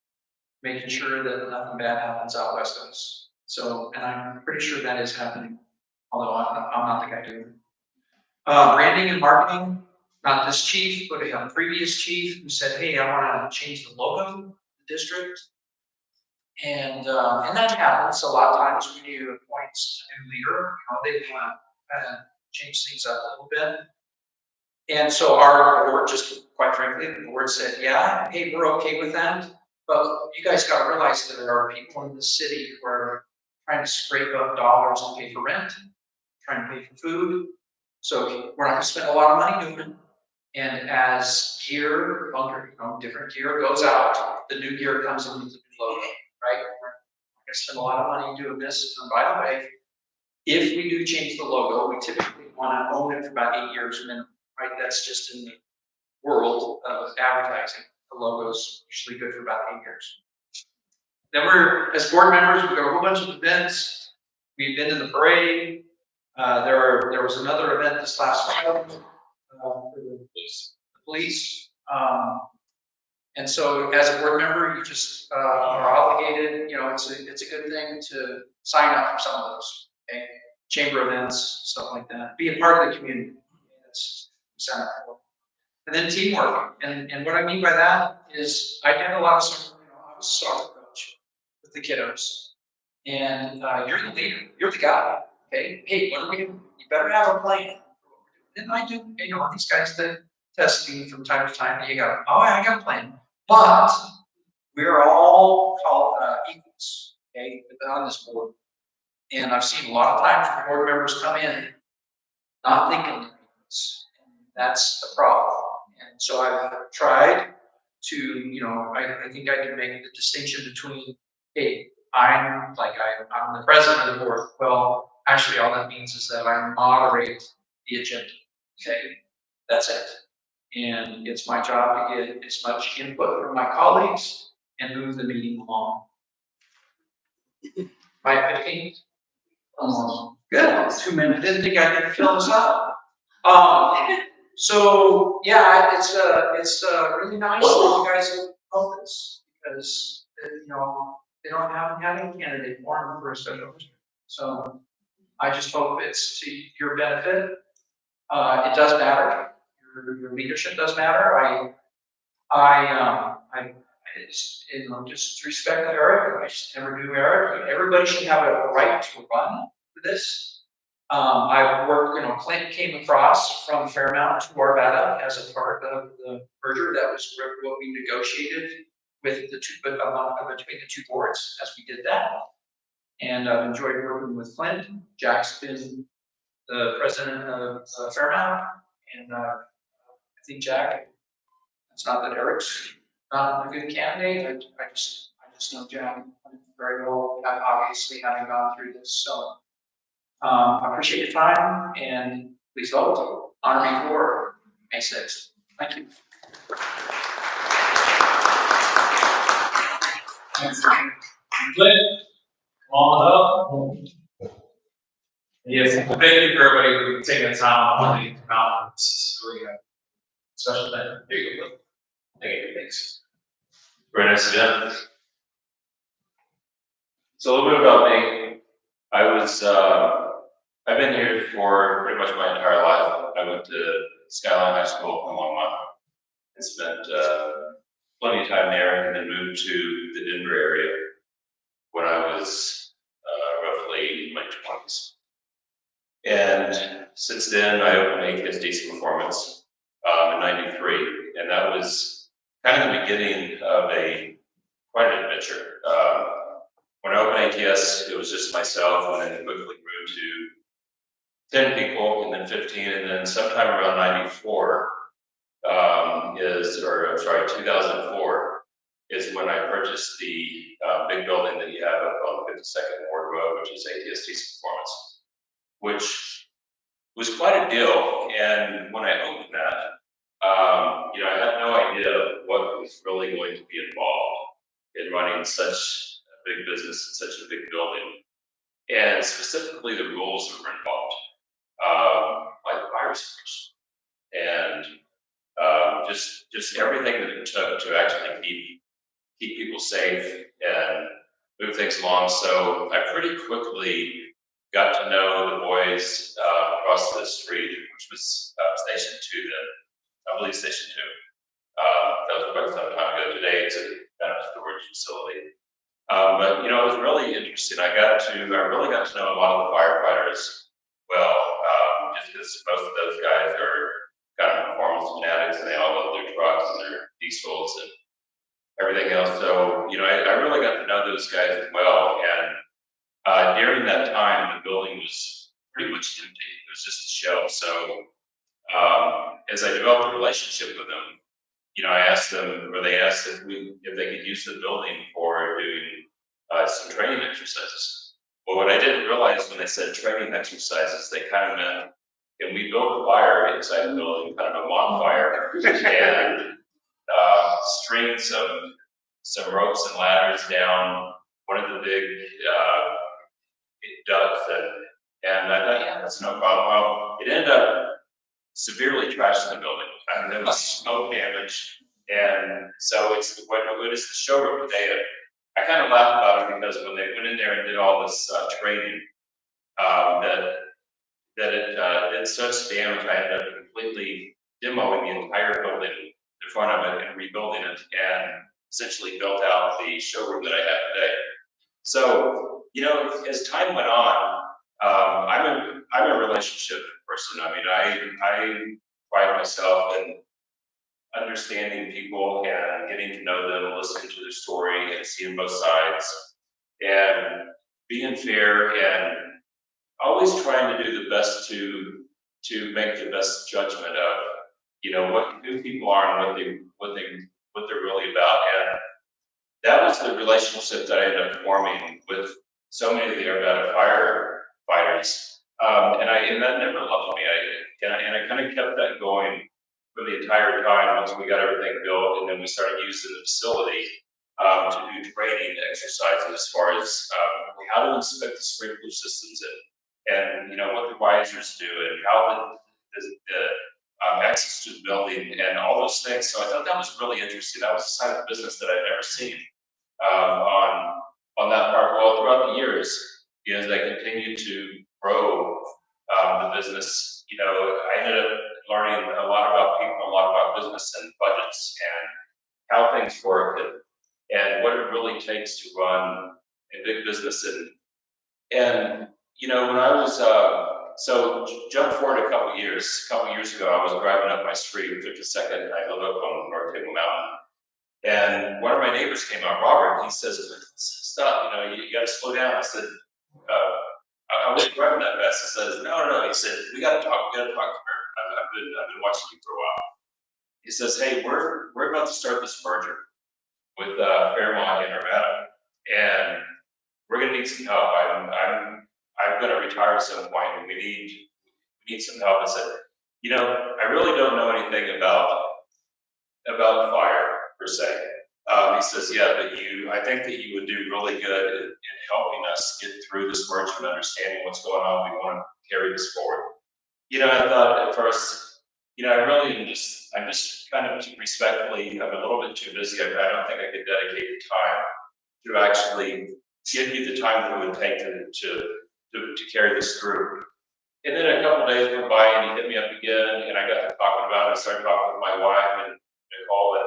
Speaker 5: making sure that nothing bad happens out west of us. So, and I'm pretty sure that is happening, although I'm not the guy doing it. Branding and marketing, not this chief, but a previous chief who said, hey, I want to change the logo of the district. And that happens a lot of times when you appoint a new leader. They want to kind of change things up a little bit. And so our board, just quite frankly, the board said, yeah, hey, we're okay with that. But you guys got to realize that there are people in the city who are trying to scrape up dollars to pay for rent, trying to pay for food. So we're not going to spend a lot of money doing it. And as gear, different gear goes out, the new gear comes in with the new logo, right? We're going to spend a lot of money doing this. And by the way, if we do change the logo, we typically want to own it for about 8 years minimum, right? That's just in the world of advertising. The logo is usually good for about 8 years. Then as board members, we've got a whole bunch of events. We've been in the parade. There was another event this last Friday for the police. And so as a board member, you just are obligated, it's a good thing to sign up for some of those, okay? Chamber events, stuff like that. Be a part of the community. That's sign up for. And then teamwork. And what I mean by that is I did a lot of soccer, I was a soccer coach with the kiddos. And you're the leader, you're the guy. Okay, hey, what are we doing? You better have a plan. And I do, these guys that test me from time to time, I got a plan. But we're all called equals, okay, on this board. And I've seen a lot of times when board members come in, not thinking this. That's the problem. And so I've tried to, you know, I think I can make the distinction between, hey, I'm the president of the board. Well, actually all that means is that I moderate the agenda. Okay, that's it. And it's my job to get as much input from my colleagues and move the meeting along. 5:15? Good. 2 minutes. Didn't think I could fill this up. So yeah, it's really nice that you guys have helped this because you know they don't have any candidate form for a special district. So I just hope it's to your benefit. It does matter. Your leadership does matter. You know, just respect Eric. I just never knew Eric. Everybody should have a right to run for this. I've worked, you know, Clint came across from Fairmount to Arvada as a part of the merger that was what we negotiated with the two, between the two boards as we did that. And I've enjoyed working with Clint. Jack's been the president of Fairmount, and I think Jack, it's not that Eric's not a good candidate, I just know Jack very well, obviously having gone through this. So I appreciate your time, and please vote on me for May 6th. Thank you.
Speaker 1: Clint, come on up. Yes, thank you for everybody for taking the time on the conference. It's really a special day. Here you go. Thank you. Thanks.
Speaker 7: Very nice event. So a little bit about me. I've been here for pretty much my entire life. I went to Skyline High School in Longmont and spent plenty of time there, and then moved to the Denver area when I was roughly in my 20s. And since then, I opened ATS Decent Performance in '93, and that was kind of the beginning of quite an adventure. When I opened ATS, it was just myself, and then it quickly grew to 10 people, and then 15, and then sometime around 2004 is when I purchased the big building that you have up on 52nd Ward Road, which is ATS Decent Performance, which was quite a deal. And when I opened that, you know, I had no idea what was really going to be involved in running such a big business in such a big building, and specifically the rules that were involved, like fire suppression, and just everything that it took to actually keep people safe and move things along. So I pretty quickly got to know the boys across the street, which was Station 2 then, I believe Station 2. That was quite some time ago. Today it's a kind of storage facility. But you know, it was really interesting. I really got to know a lot of the firefighters well, just because most of those guys are kind of performance fanatics, and they all love their trucks and their diesels and everything else. So, you know, I really got to know those guys as well. And during that time, the building was pretty much empty. It was just a shell. So as I developed a relationship with them, you know, I asked them, or they asked if they could use the building for doing some training exercises. Well, what I didn't realize when they said training exercises, they kind of meant, and we built a fire inside the building, kind of a bonfire, and string some ropes and ladders down one of the big ducts, and I thought, yeah, that's no problem. Well, it ended up severely trashing the building. I mean, there was smoke damage, and so it's what is the showroom today. I kind of laugh about it because when they went in there and did all this training, that it did such damage, I ended up completely demoing the entire building in front of it and rebuilding it, and essentially built out the showroom that I have today. So, you know, as time went on, I'm a relationship person. I mean, I pride myself in understanding people and getting to know them, listening to their story and seeing both sides, and being fair and always trying to do the best to make the best judgment of, you know, who people are and what they're really about. And that was the relationship that I ended up forming with so many of the Arvada firefighters. And that never left me. I kind of kept that going for the entire time once we got everything built, and then we started using the facility to do training exercises as far as how to inspect the sprinkler systems and you know what the risers do and how the access to the building and all those things. So I thought that was really interesting. That was a side of the business that I'd never seen on that part. Well, throughout the years, you know, as I continued to grow the business, you know, I ended up learning a lot about people, a lot about business and budgets and how things work and what it really takes to run a big business. And you know, when I was so jump forward a couple years ago, I was driving up my street, 52nd, I live up on North Table Mountain, and one of my neighbors came out, Robert, he says, stop, you know, you gotta slow down. I said, I wasn't driving that fast. He says, no, he said, we gotta talk to her. I've been watching you for a while. He says, hey, we're about to start this merger with Fairmont and Arvada, and we're gonna need some help. I'm gonna retire at some point, and we need some help. I said, you know, I really don't know anything about fire per se. He says, yeah, but I think that you would do really good in helping us get through this merger and understanding what's going on. We want to carry this forward. You know, I thought at first, you know, I'm just kind of respectfully, I'm a little bit too busy. I don't think I could dedicate the time to actually give you the time that it would take to carry this through. And then a couple of days went by and he hit me up again, and I got to talking about it. I started talking with my wife and Nicole,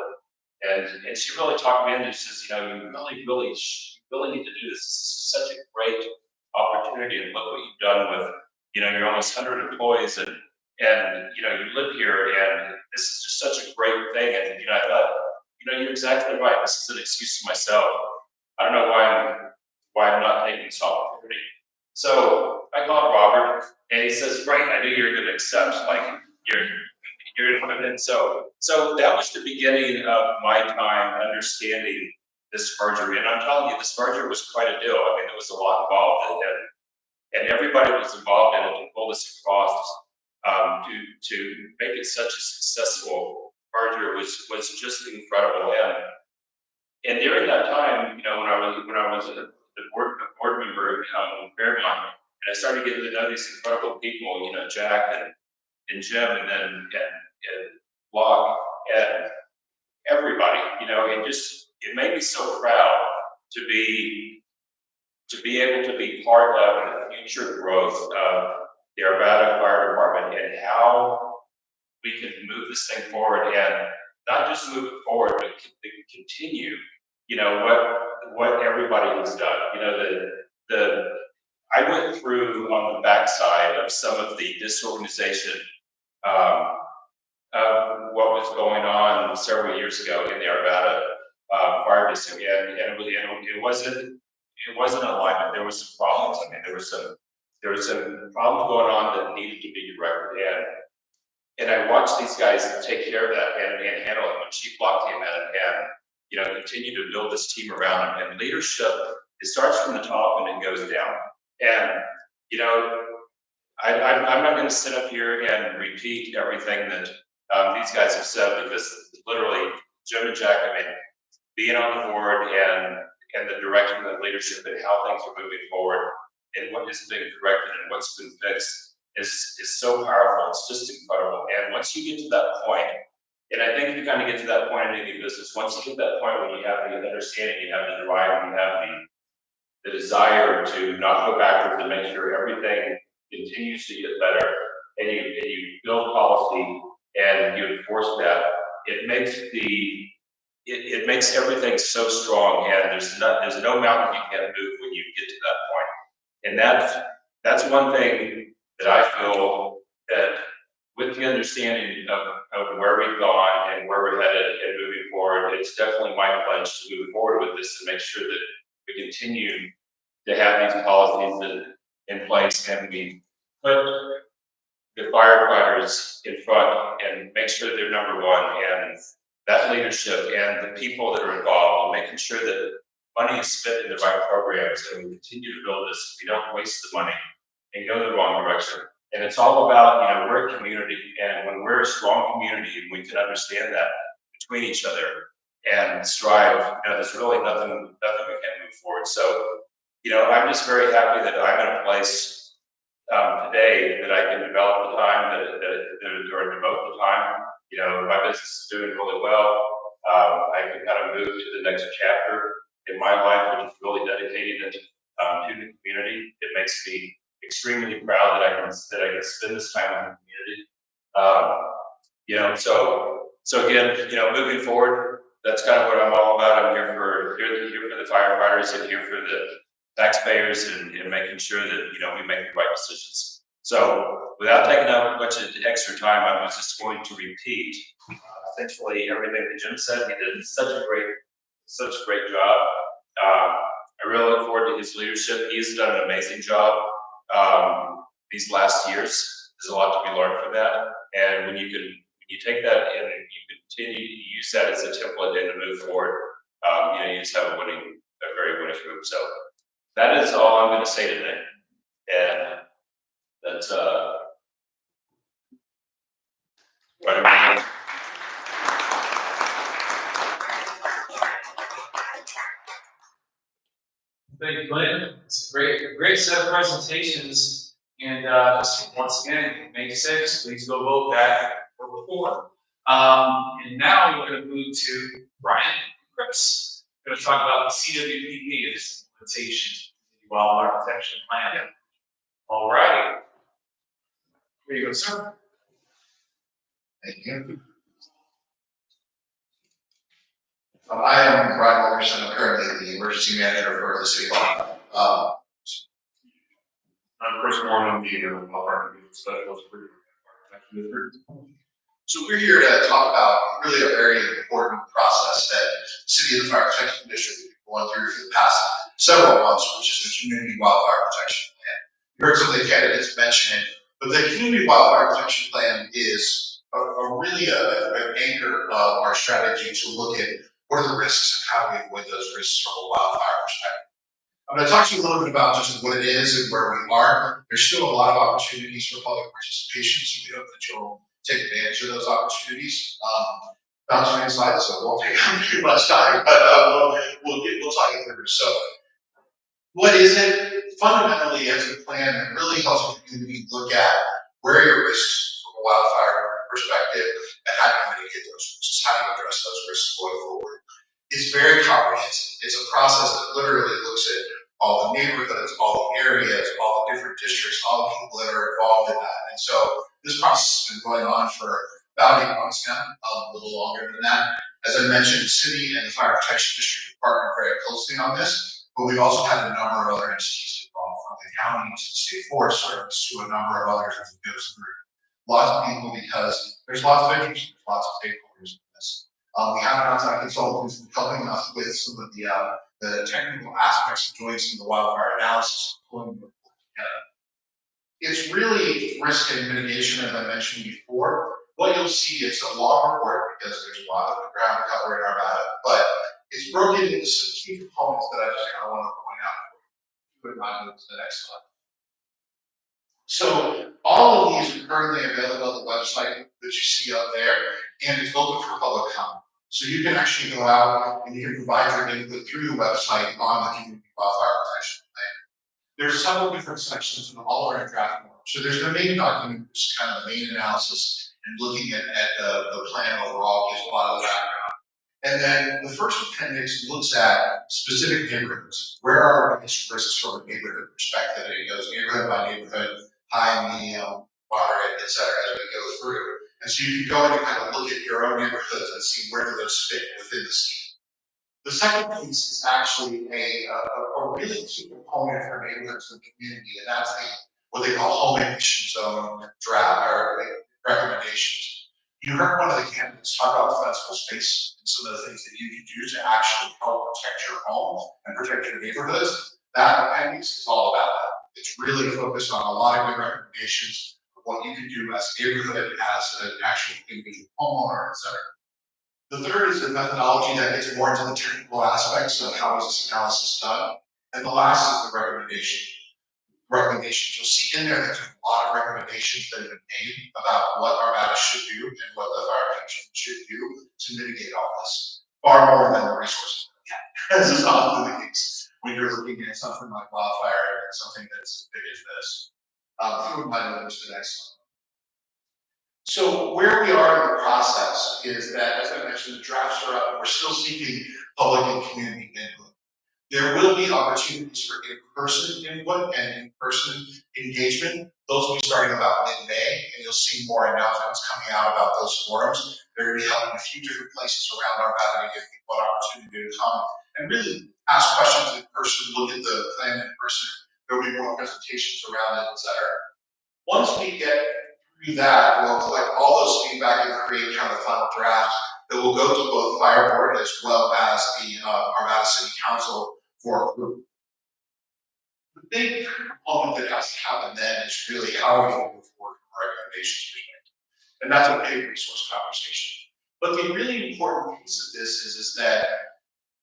Speaker 7: and she really talked me into. She says, you know, you really need to do this. This is such a great opportunity, and look what you've done with, you know, you're almost 100 employees, and you know, you live here, and this is just such a great thing. And you know, I thought, you know, you're exactly right. This is an excuse to myself. I don't know why I'm not taking this opportunity. So I called Robert, and he says, "Great, I knew you were going to accept. Like you're." And so that was the beginning of my time understanding this merger. And I'm telling you, this merger was quite a deal. I mean, there was a lot involved in it, and everybody was involved in it to pull this across to make it such a successful merger was just incredible. And during that time, you know, when I was a board member in Fairmont, and I started getting to know these incredible people, you know, Jack and Jim, and then and Locke and everybody, you know, it made me so proud to be able to be part of the future growth of the Arvada Fire Department and how we can move this thing forward, and not just move it forward, but continue, you know, what everybody has done. You know, I went through on the backside of some of the disorganization of what was going on several years ago in the Arvada fire district, and it wasn't alignment. There was some problems. I mean, there was some problems going on that needed to be directed, and I watched these guys take care of that and handle it. When Chief Block came in and you know, continue to build this team around them. And leadership, it starts from the top and it goes down. And you know, I'm not going to sit up here and repeat everything that these guys have said, because literally Jim and Jack, I mean, being on the board and the direction of leadership and how things are moving forward and what has been corrected and what's been fixed is so powerful. It's just incredible. And once you get to that point, and I think you kind of get to that point in any business, once you get to that point when you have the understanding, you have the drive, you have the desire to not go backwards and make sure everything continues to get better, and you build policy and you enforce that, it makes everything so strong, and there's no mountain you can't move when you get to that point. And that's one thing that I feel that with the understanding of where we've gone and where we're headed and moving forward, it's definitely my pledge to move forward with this and make sure that we continue to have these policies in place, and we put the firefighters in front and make sure they're number one, and that leadership and the people that are involved, and making sure that money is spent in the right programs, and we continue to build this. We don't waste the money and go the wrong direction. And it's all about, you know, we're a community, and when we're a strong community, and we can understand that between each other and strive, you know, there's really nothing we can move forward. So, you know, I'm just very happy that I'm in a place today that I can develop the time, or devote the time. You know, my business is doing really well. I can kind of move to the next chapter in my life, which is really dedicated to the community. It makes me extremely proud that I can spend this time in the community. You know, so again, you know, moving forward, that's kind of what I'm all about. I'm here for the firefighters and here for the taxpayers, and making sure that, you know, we make the right decisions. So without taking up much extra time, I was just going to repeat essentially everything that Jim said. He did such a great job. I really look forward to his leadership. He's done an amazing job these last years. There's a lot to be learned from that. And when you take that and you continue to use that as a template and to move forward, you know, you just have a very winning group. So that is all I'm going to say today. And that's what I'm doing.
Speaker 1: Thank you, Glenn. It's a great set of presentations. And just once again, May 6th, please go vote that for reform. And now we're going to move to Brian and Chris. We're going to talk about the CWPP, its implementation, the Wildfire Protection Plan. All right. Here you go, sir.
Speaker 8: Thank you. I am Brian Wilkerson. I'm currently the emergency manager for the city of Arvada.
Speaker 2: I'm Chris Warren, the Wildfire Specialist for Protection District.
Speaker 8: So we're here to talk about really a very important process that the City of the Fire Protection District has been going through for the past several months, which is the Community Wildfire Protection Plan. You heard some of the candidates mention it, but the Community Wildfire Protection Plan is really an anchor of our strategy to look at what are the risks and how do we avoid those risks from a wildfire perspective. I'm going to talk to you a little bit about just what it is and where we are. There's still a lot of opportunities for public participation, so we hope that you'll take advantage of those opportunities. Not too many slides, so it won't take too much time, but we'll talk it through. So, what is it? Fundamentally, it's a plan that really helps the community look at where are your risks from a wildfire perspective and how do you mitigate those risks? How do you address those risks going forward? It's very comprehensive. It's a process that literally looks at all the neighborhoods, all the areas, all the different districts, all the people that are involved in that. And so this process has been going on for about 8 months now, a little longer than that. As I mentioned, the city and the Fire Protection District partner very closely on this, but we've also had a number of other entities involved, from the county to the state forest service to a number of others as it goes through. Lots of people, because there's lots of interest, there's lots of stakeholders in this. We have an outside consultant who's helping us with some of the technical aspects of doing some of the wildfire analysis, pulling the report together. It's really risk and mitigation, as I mentioned before. What you'll see is a long report because there's a lot of ground to cover in Arvada, but it's broken into some key components that I just kind of want to point out. If you would mind moving to the next slide. So all of these are currently available on the website that you see up there, and it's open for public comment. So you can actually go out and you can provide your input through the website on the Community Wildfire Protection Plan. There's several different sections and all are in draft form. So there's the main document, which is kind of the main analysis and looking at the plan overall, gives a lot of the background. And then the first appendix looks at specific neighborhoods. Where are our biggest risks from a neighborhood perspective? And it goes neighborhood by neighborhood, high, medium, moderate, et cetera, as we go through. And so you can go in and kind of look at your own neighborhoods and see where do those fit within the scheme. The second piece is actually a really key component for neighborhoods and community, and that's what they call home emission zone draft or recommendations. You heard one of the candidates talk about defensible space and some of the things that you can do to actually help protect your home and protect your neighborhoods. That appendix is all about that. It's really focused on a lot of good recommendations of what you can do as a neighborhood, as an actual individual homeowner, et cetera. The third is the methodology that gets more into the technical aspects of how is this analysis done. And the last is the recommendations. You'll see in there that there's a lot of recommendations that have been made about what Arvada should do and what the fire protection should do to mitigate all this. Far more than the resources that we have. This is often the case when you're looking at something like wildfire and something that's as big as this. If you would mind moving to the next one. So where we are in the process is that, as I mentioned, the drafts are up and we're still seeking public and community input. There will be opportunities for in-person input and in-person engagement. Those will be starting about mid-May, and you'll see more announcements coming out about those forums. They're going to be held in a few different places around Arvada to give people an opportunity to come and really ask questions in person, look at the plan in person. There will be more presentations around it, et cetera. Once we get through that, we'll collect all those feedback and create kind of the final draft that will go to both Fire Board as well as the Arvada City Council for approval. The big component that has to happen then is really how are we going to move forward from a recommendations perspective. And that's a big resource conversation. But the really important piece of this is that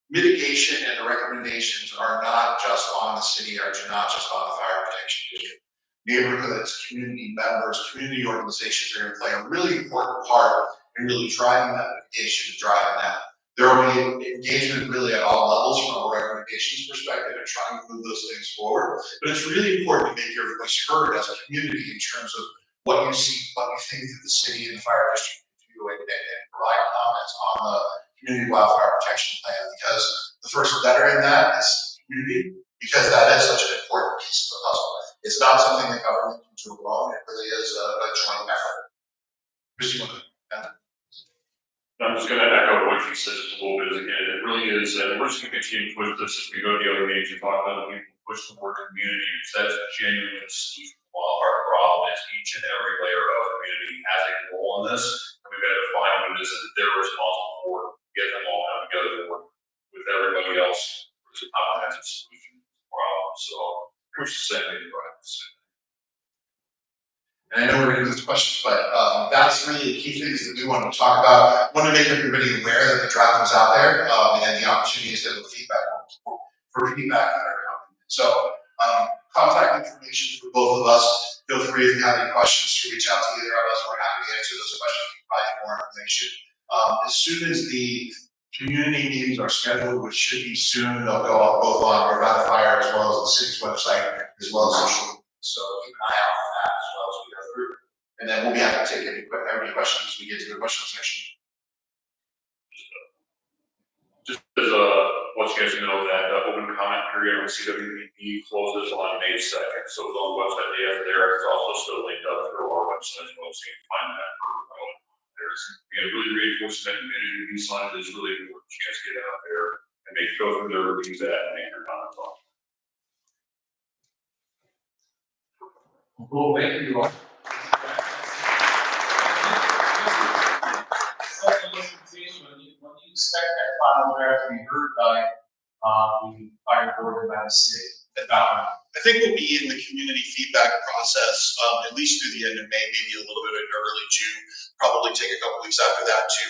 Speaker 8: mitigation and the recommendations are not just on the city or not just on the fire protection district. Neighborhoods, community members, community organizations are going to play a really important part in really driving that mitigation and driving that. There will be engagement really at all levels from a recommendations perspective and trying to move those things forward. But it's really important to make your voice heard as a community in terms of what you see, what you think that the city and the fire district can do and provide comments on the Community Wildfire Protection Plan, because the first letter in that is community, because that is such an important piece of the puzzle. It's not something the government can do alone. It really is a joint effort. Chris, you want to add?
Speaker 9: I'm just going to echo what you said just a little bit again. It really is, we're just going to continue to push this as we go to the other meetings and talk about the people push the word community, because that's a genuine solution to our problem. Is each and every layer of the community has a role in this, and we've got to find what it is that they're responsible for, get them all come together to work with everybody else to comprehensive solution to the problem. So we're just saying it right.
Speaker 8: And I know we're going to do this questions, but that's really the key things that we want to talk about. I want to make everybody aware that the draft was out there and the opportunities to get feedback for feedback that are coming. So contact information for both of us. Feel free if you have any questions to reach out to either of us. We're happy to answer those questions and provide more information. As soon as the community meetings are scheduled, which should be soon, they'll go up both on Arvada Fire as well as the city's website, as well as social media. So keep an eye out for that as well as we go through. And then we'll be happy to take any questions as we get to the question section.
Speaker 9: Just as what you guys know, that open comment period on CWPP closes on May 2nd. So it's on the website day after there. It's also still linked up through our website as well, so you can find that. There's really reinforcing that community review sign is really important. You guys get out there and go through their reviews that and make your comments on.
Speaker 5: Cool, thank you.
Speaker 1: When you expect that final draft to be heard by the fire board of that city?
Speaker 8: I think we'll be in the community feedback process at least through the end of May, maybe a little bit in early June. Probably take a couple weeks after that to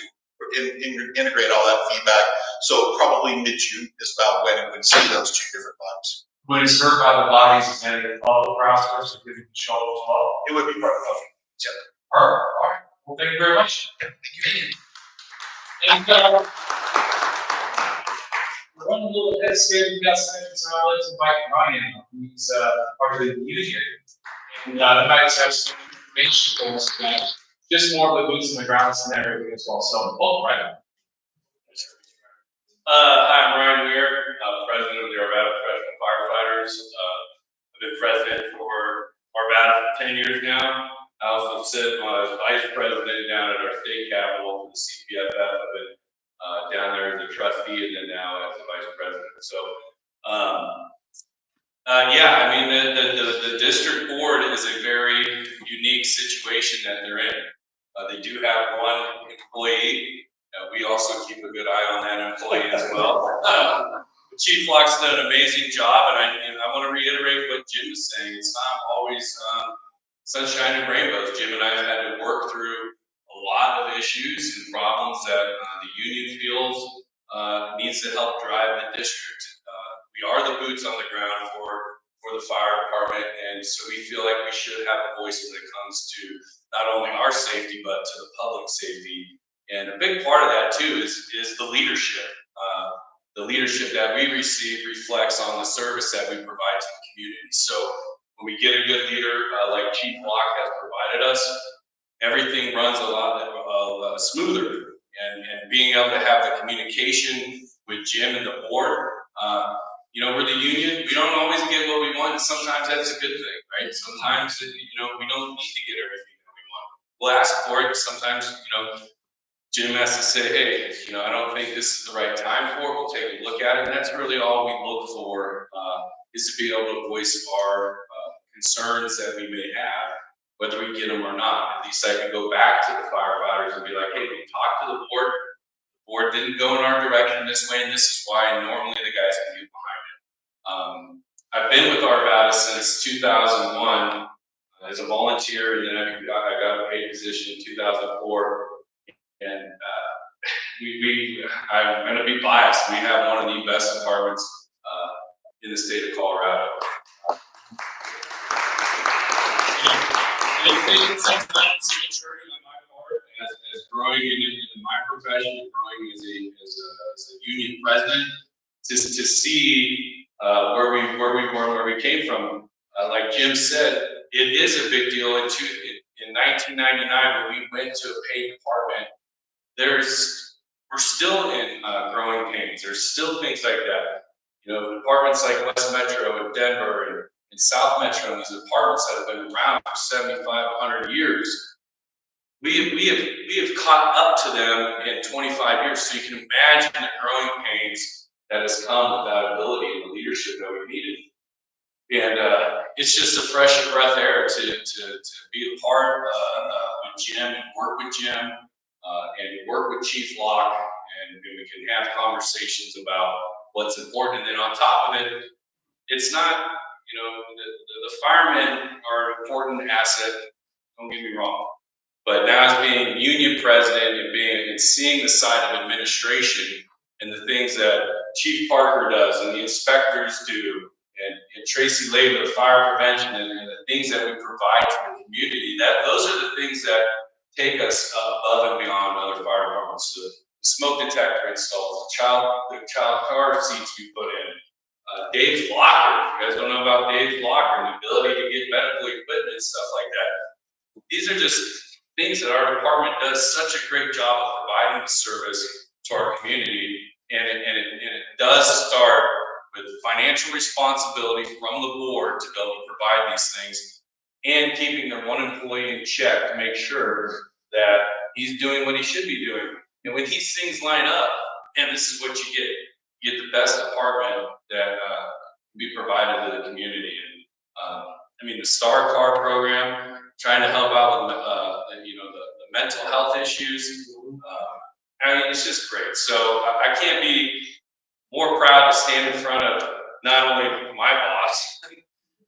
Speaker 8: integrate all that feedback. So probably mid-June is about when it would see those two different bugs.
Speaker 1: When it's heard by the bodies, is that a follow process or could it be shown as well?
Speaker 8: It would be part of the public. Yeah.
Speaker 1: Perfect. All right. Well, thank you very much.
Speaker 8: Thank you.
Speaker 1: And we're running a little ahead of schedule. We've got sections, so I'll let you invite Ryan. He's part of the community here. And I might have some information for us tonight. Just more of the boots on the ground scenario as well. So, right.
Speaker 10: Hi, I'm Ryan Weir, president of the Arvada Professional Firefighters. I've been president for Arvada for 10 years now. I also sit as vice president down at our state capitol for the CPFF. I've been down there as a trustee and then now as a vice president. So, yeah, I mean, the district board is a very unique situation that they're in. They do have one employee. We also keep a good eye on that employee as well. Chief Flock's done an amazing job, and I want to reiterate what Jim was saying. It's not always sunshine and rainbows. Jim and I have had to work through a lot of issues and problems that the union feels needs to help drive the district. We are the boots on the ground for the fire department, and so we feel like we should have a voice when it comes to not only our safety but to the public safety. And a big part of that too is the leadership. The leadership that we receive reflects on the service that we provide to the community. So when we get a good leader like Chief Flock has provided us, everything runs a lot smoother. And being able to have the communication with Jim and the board, you know, we're the union. We don't always get what we want, and sometimes that's a good thing, right? Sometimes, you know, we don't need to get everything that we want. We'll ask for it. Sometimes, you know, Jim has to say, hey, you know, I don't think this is the right time for it. We'll take a look at it. And that's really all we look for, is to be able to voice our concerns that we may have, whether we get them or not. At least I can go back to the firefighters and be like, hey, we talked to the board. The board didn't go in our direction this way, and this is why. And normally the guys can get behind it. I've been with Arvada since 2001 as a volunteer, and then I got a paid position in 2004. And I'm going to be biased. We have one of the best departments in the state of Colorado. It's sometimes a journey on my part as growing in my profession, growing as a union president, just to see where we were and where we came from. Like Jim said, it is a big deal. In 1999, when we went to a paid department, we're still in growing pains. There's still things like that. You know, departments like West Metro and Denver and South Metro, and these departments that have been around for 75, 100 years, we have caught up to them in 25 years. So you can imagine the growing pains that has come with that ability and the leadership that we needed. And it's just a fresh breath of air to be a part with Jim and work with Jim. And work with Chief Flock, and we can have conversations about what's important. And then on top of it, it's not, you know, the firemen are an important asset, don't get me wrong. But now as being union president and seeing the side of administration and the things that Chief Parker does and the inspectors do, and Tracy Labor, the fire prevention, and the things that we provide to the community, those are the things that take us above and beyond other fire departments. The smoke detector installs, the child car seats we put in, Dave's blocker. If you guys don't know about Dave's blocker and the ability to get medical equipment and stuff like that. These are just things that our department does such a great job of providing the service to our community. And it does start with financial responsibility from the board to be able to provide these things, and keeping their one employee in check to make sure that he's doing what he should be doing. And when these things line up, and this is what you get. You get the best department that can be provided to the community. And I mean, the Star Car program, trying to help out with the mental health issues. I mean, it's just great. So I can't be more proud to stand in front of not only my boss,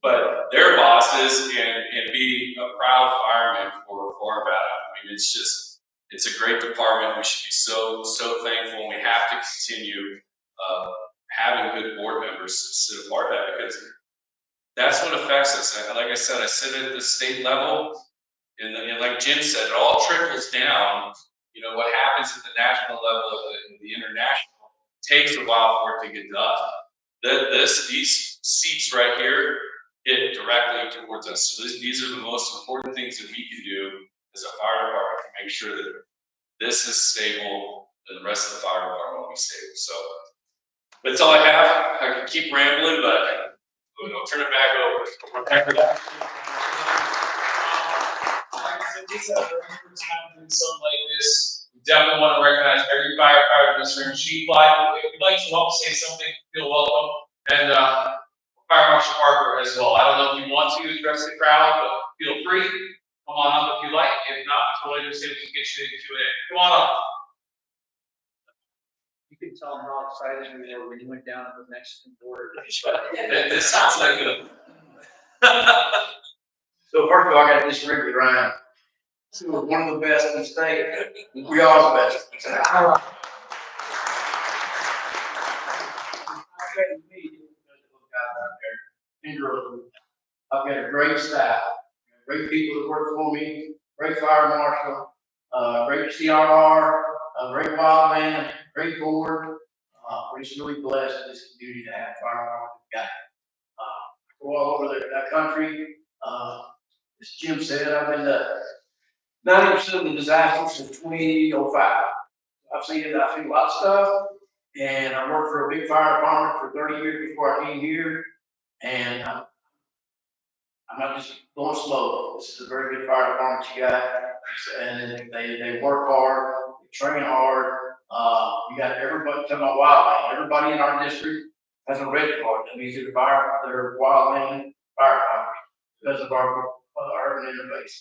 Speaker 10: but their bosses, and be a proud fireman for Arvada. I mean, it's a great department. We should be so thankful, and we have to continue having good board members sit a part of that, because that's what affects us. Like I said, I sit at the state level, and like Jim said, it all trickles down. You know, what happens at the national level, the international, takes a while for it to get done. These seats right here hit directly towards us. So these are the most important things that we can do as a fire department to make sure that this is stable and the rest of the fire department will be stable. So that's all I have. I can keep rambling, but I'll turn it back over.
Speaker 1: Like I said, this is a very good time to do something like this. We definitely want to recognize every firefighter in this room. Chief Flock, if you'd like to help say something, feel welcome. And Fire Marshal Parker as well. I don't know if you want to address the crowd, but feel free. Come on up if you like. If not, I totally understand we can get you into Q&A. Come on up.
Speaker 5: You can tell them how excited we were when you went down to the Mexican border.
Speaker 1: It sounds like a.
Speaker 6: So first of all, I got to disagree with Ryan. This was one of the best in the state. We are the best. I've got a great staff, great people that work for me, great fire marshal, great CRR, great wildland, great board. We're just really blessed in this community to have fire marshal. Got go all over the country. As Jim said, I've been to 90% of the disasters since 2005. I've seen a lot of stuff, and I worked for a big fire department for 30 years before I came here, and I'm not just going slow. This is a very good fire department you got, and they work hard, they train hard. You got everybody, talking about wildland, everybody in our district has a red card. That means they're wildland firefighters because of our urban interface.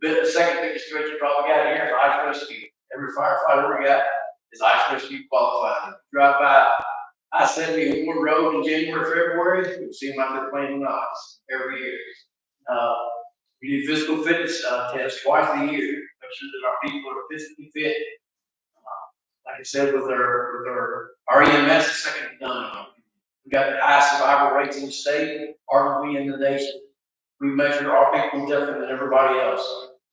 Speaker 6: The second biggest threat you probably got here is ice rescue. Every firefighter we got is ice rescue qualified. Drive by I-70 Wood Road in January, February, it would seem like they're playing the ice every year. We do physical fitness tests twice a year, make sure that our people are physically fit. Like I said, with our EMS, is second to none. We got the highest survival rates in the state, arguably in the nation. We measure our people different than everybody else.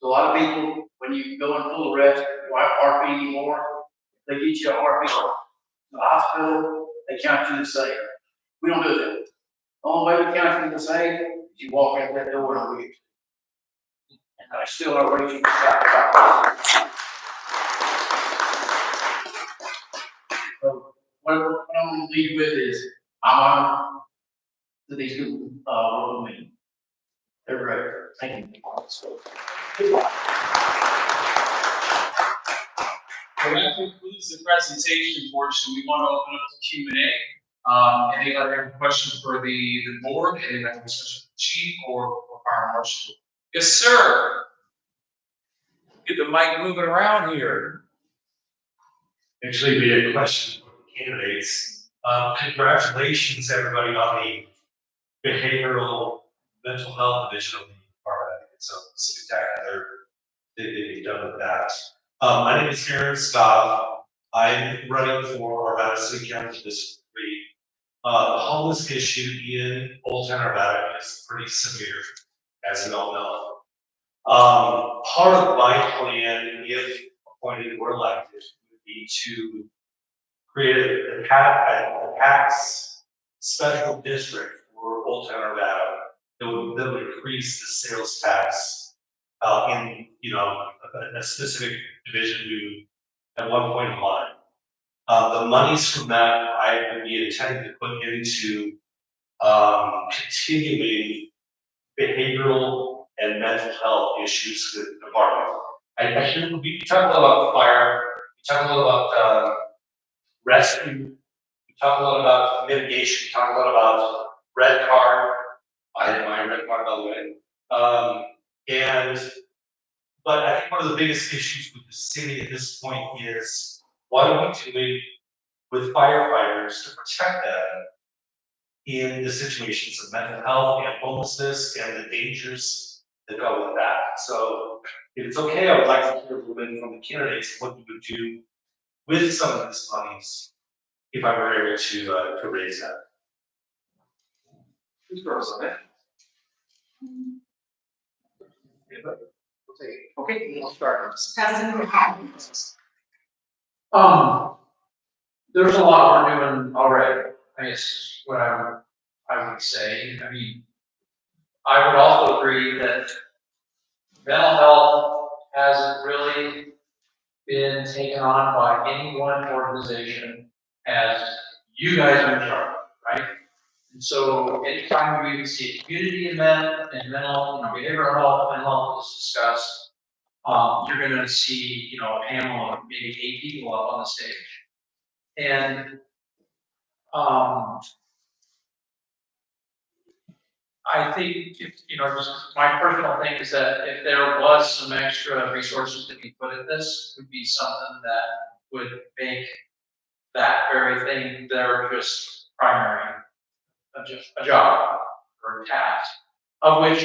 Speaker 6: So a lot of people, when you go in full arrest, you don't have RP anymore. They get you a RP. In the hospital, they count you the same. We don't do that. The only way we count you the same is you walk out that door in a week. And I still are waiting for that. So what I'm going to leave with is I'm honored that these people work with me. They're great. Thank you.
Speaker 1: Well, that concludes the presentation portion. We want to open up to Q&A. Anybody have a question for the board? Anybody have a question for the chief or fire marshal? Yes, sir. Get the mic moving around here.
Speaker 11: Actually, we had a question for the candidates. Congratulations, everybody, on the behavioral mental health division of the department. I think it's a spectacular thing that you've done with that. My name is Aaron Scott. I'm running for Arvada City Council District 3. The homeless issue in Old Town Arvada is pretty severe, as we all know. Part of my plan, if appointed or elected, would be to create a tax special district for Old Town Arvada that would increase the sales tax in a specific division at one point in line. The monies from that I would be intending to put into continuing behavioral and mental health issues with the department. I hear we talk a lot about fire, we talk a lot about rescue, we talk a lot about mitigation, we talk a lot about red card. I had my red card, by the way. But I think one of the biggest issues with the city at this point is what are we doing with firefighters to protect them in the situations of mental health and homelessness and the dangers that go with that. So if it's okay, I would like to hear a little bit from the candidates what you would do with some of this monies if I were able to raise that. Who's first on that? Okay, we'll start.
Speaker 5: There's a lot we're doing already. I guess what I would say. I mean, I would also agree that mental health hasn't really been taken on by any one organization as you guys are in charge, right? And so anytime we see a community event and mental, behavioral health, mental health is discussed, you're going to see, a panel of maybe 8 people up on the stage. And I think, just my personal thing is that if there was some extra resources to be put in this, would be something that would make that very thing, they're just primary, a job or a task, of which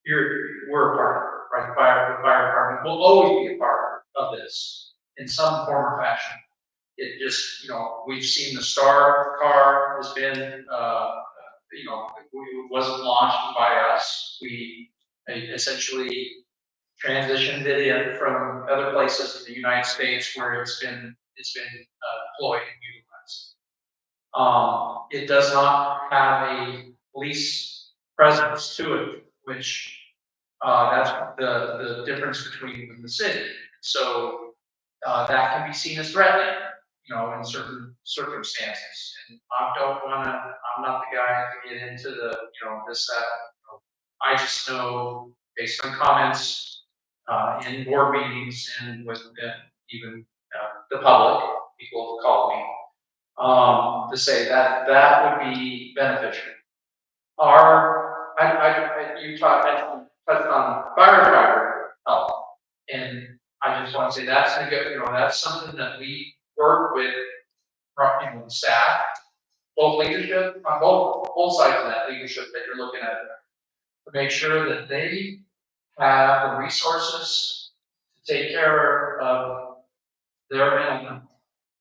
Speaker 5: we're a part of, right? The fire department will always be a part of this in some form or fashion. It just, we've seen the Star car has been, it wasn't launched by us. We essentially transitioned it in from other places in the United States where it's been deployed and utilized. It does not have a police presence to it, which that's the difference between the city. So that can be seen as threatening, in certain circumstances. And I'm not the guy to get into the, this, that. I just know based on comments in board meetings and with even the public, people call me, to say that that would be beneficial. You touched on firefighter health, and I just want to say that's that's something that we work with, the staff, both leadership on both sides of that leadership that you're looking at, to make sure that they have the resources to take care of their men.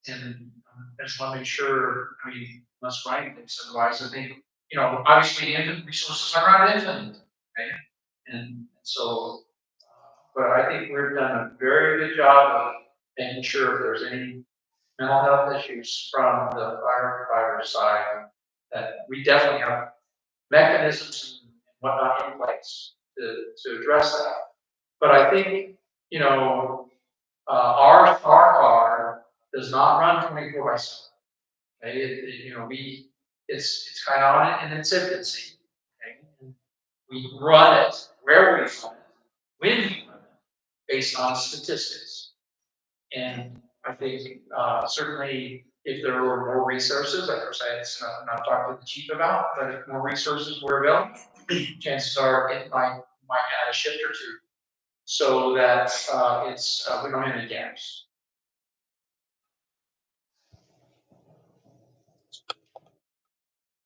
Speaker 5: And I just want to make sure, unless Ryan thinks otherwise, I think, obviously infant resources are not infinite, right? And so, but I think we've done a very good job of making sure if there's any mental health issues from the firefighter side, that we definitely have mechanisms and whatnot in place to address that. But I think, our car does not run 24/7. Okay? It's kind of in its infancy. Okay? We run it where we run it, when we run it, based on statistics. And I think certainly if there were more resources, like I said, it's not talking to the chief about, but if more resources were available, chances are it might add a shift or two, so that we don't have any gaps.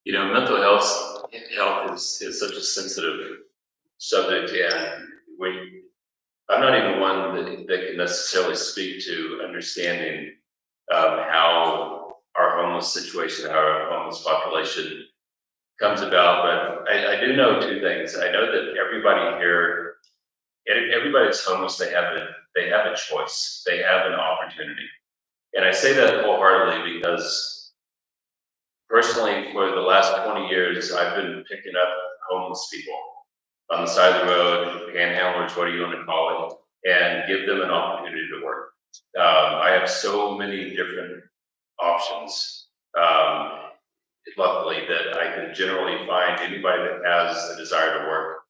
Speaker 7: Mental health is such a sensitive subject, and I'm not even one that can necessarily speak to understanding how our homeless situation, how our homeless population comes about, but I do know two things. I know that everybody here, everybody that's homeless, they have a choice, they have an opportunity, and I say that wholeheartedly because personally, for the last 20 years, I've been picking up homeless people on the side of the road, panhandlers, whatever you want to call it, and give them an opportunity to work. I have so many different options, luckily, that I can generally find anybody that has a desire to work.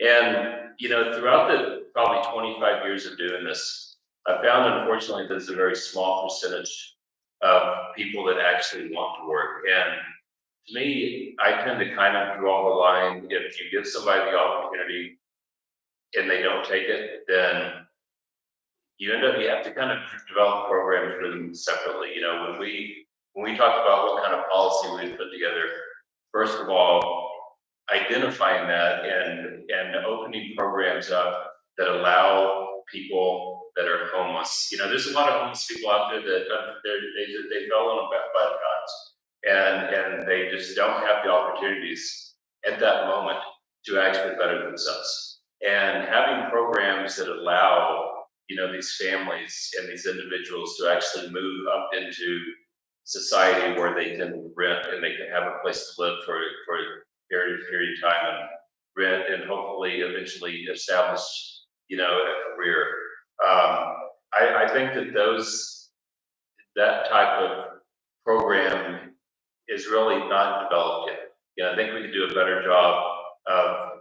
Speaker 7: And, throughout the probably 25 years of doing this, I found, unfortunately, there's a very small percentage of people that actually want to work. And to me, I tend to kind of draw the line. If you give somebody the opportunity and they don't take it, then you have to kind of develop programs for them separately. When we talk about what kind of policy we put together, first of all, identifying that and opening programs up that allow people that are homeless. There's a lot of homeless people out there that they fell on a by the gods, and they just don't have the opportunities at that moment to actually better themselves. And having programs that allow these families and these individuals to actually move up into society where they can rent and they can have a place to live for a period of time and rent and hopefully eventually establish a career. I think that type of program is really not developed yet. I think we could do a better job of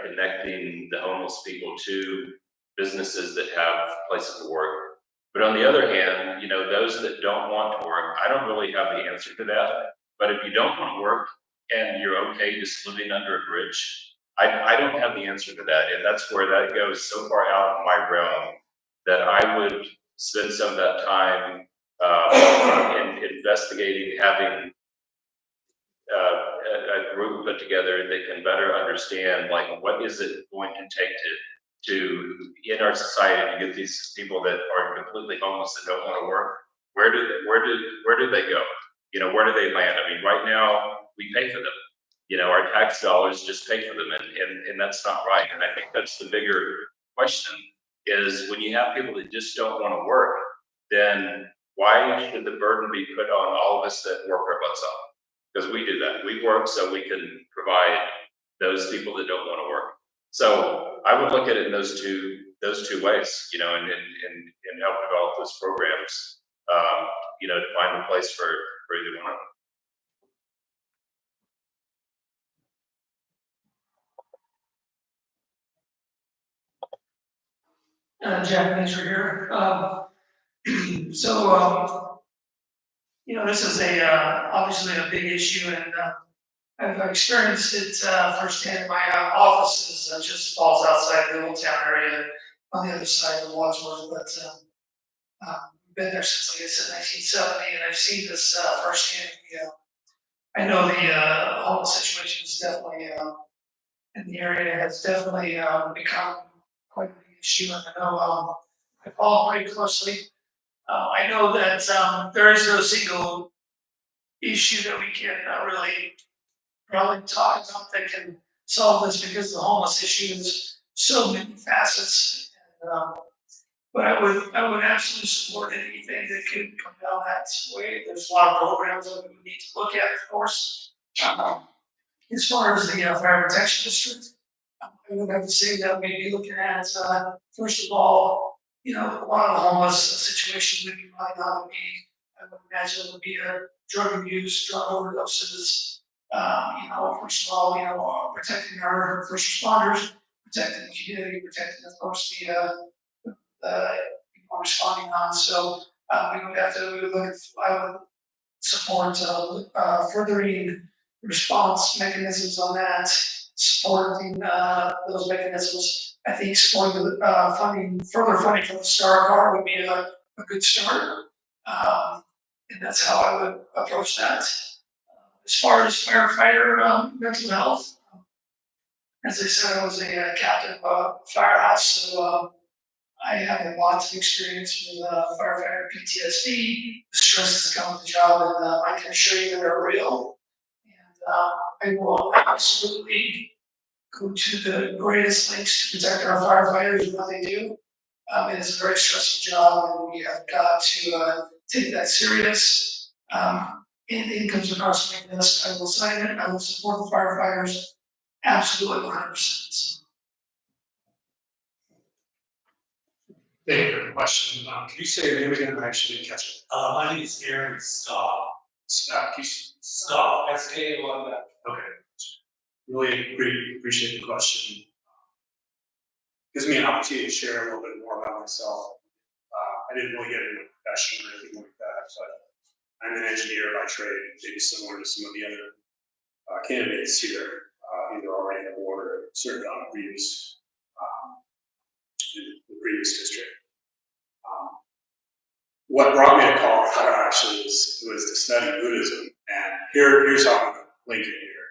Speaker 7: connecting the homeless people to businesses that have places to work. But on the other hand, those that don't want to work, I don't really have the answer to that. But if you don't want to work and you're okay just living under a bridge, I don't have the answer to that. And that's where that goes so far out of my realm that I would spend some of that time in investigating, having a group put together that can better understand, like, what is it going to take to in our society to get these people that are completely homeless that don't want to work, where do they go? You know, where do they land? I mean, right now we pay for them. You know, our tax dollars just pay for them, and that's not right. And I think that's the bigger question: is when you have people that just don't want to work, then why should the burden be put on all of us that work our butts off? Because we do that. We work so we can provide those people that don't want to work. So I would look at it in those two ways, you know, and help develop those programs, you know, to find a place for either one.
Speaker 4: Jack Major here. You know, this is obviously a big issue, and I've experienced it firsthand. My office is just falls outside the old town area on the other side of Wadsworth, but I've been there since, like I said, 1970, and I've seen this firsthand. I know the homeless situation is definitely in the area has definitely become quite an issue, and I know I follow pretty closely. I know that there is no single issue that we can really probably talk about that can solve this, because the homeless issue is so many facets. And, but I would absolutely support anything that could come down that way. There's a lot of programs that we need to look at, of course. As far as the fire protection district, I would have to say that we'd be looking at first of all, you know, a lot of the homeless situation would be probably not would be, I would imagine it would be drug abuse, drug overdoses. You know, first of all, you know, protecting our first responders, protecting the community, protecting, of course, the people responding on. So we would look at, I would support furthering response mechanisms on that, supporting those mechanisms. I think supporting the further funding from the STAR card would be a good start. And that's how I would approach that. As far as firefighter mental health, as I said, I was a captain of a firehouse, so I have a lot of experience with firefighter PTSD, the stresses that come with the job, and I can assure you that they're real. And I will absolutely go to the greatest lengths to protect our firefighters and what they do. It is a very stressful job, and we have got to take that serious. Anything comes across like this, I will sign it. I will support the firefighters absolutely 100%.
Speaker 2: Thank you for the question. Can you say your name again? I actually didn't catch it.
Speaker 11: My name is Aaron Staub.
Speaker 2: Stop.
Speaker 11: S-K-A-U-B.
Speaker 2: Okay. Really appreciate the question. Gives me an opportunity to share a little bit more about myself. I didn't really get into a profession or anything like that, but I'm an engineer by trade, maybe similar to some of the other candidates here, either already on board or served on the previous district. What brought me to Colorado actually was to study Buddhism, and here's how I'm linking here.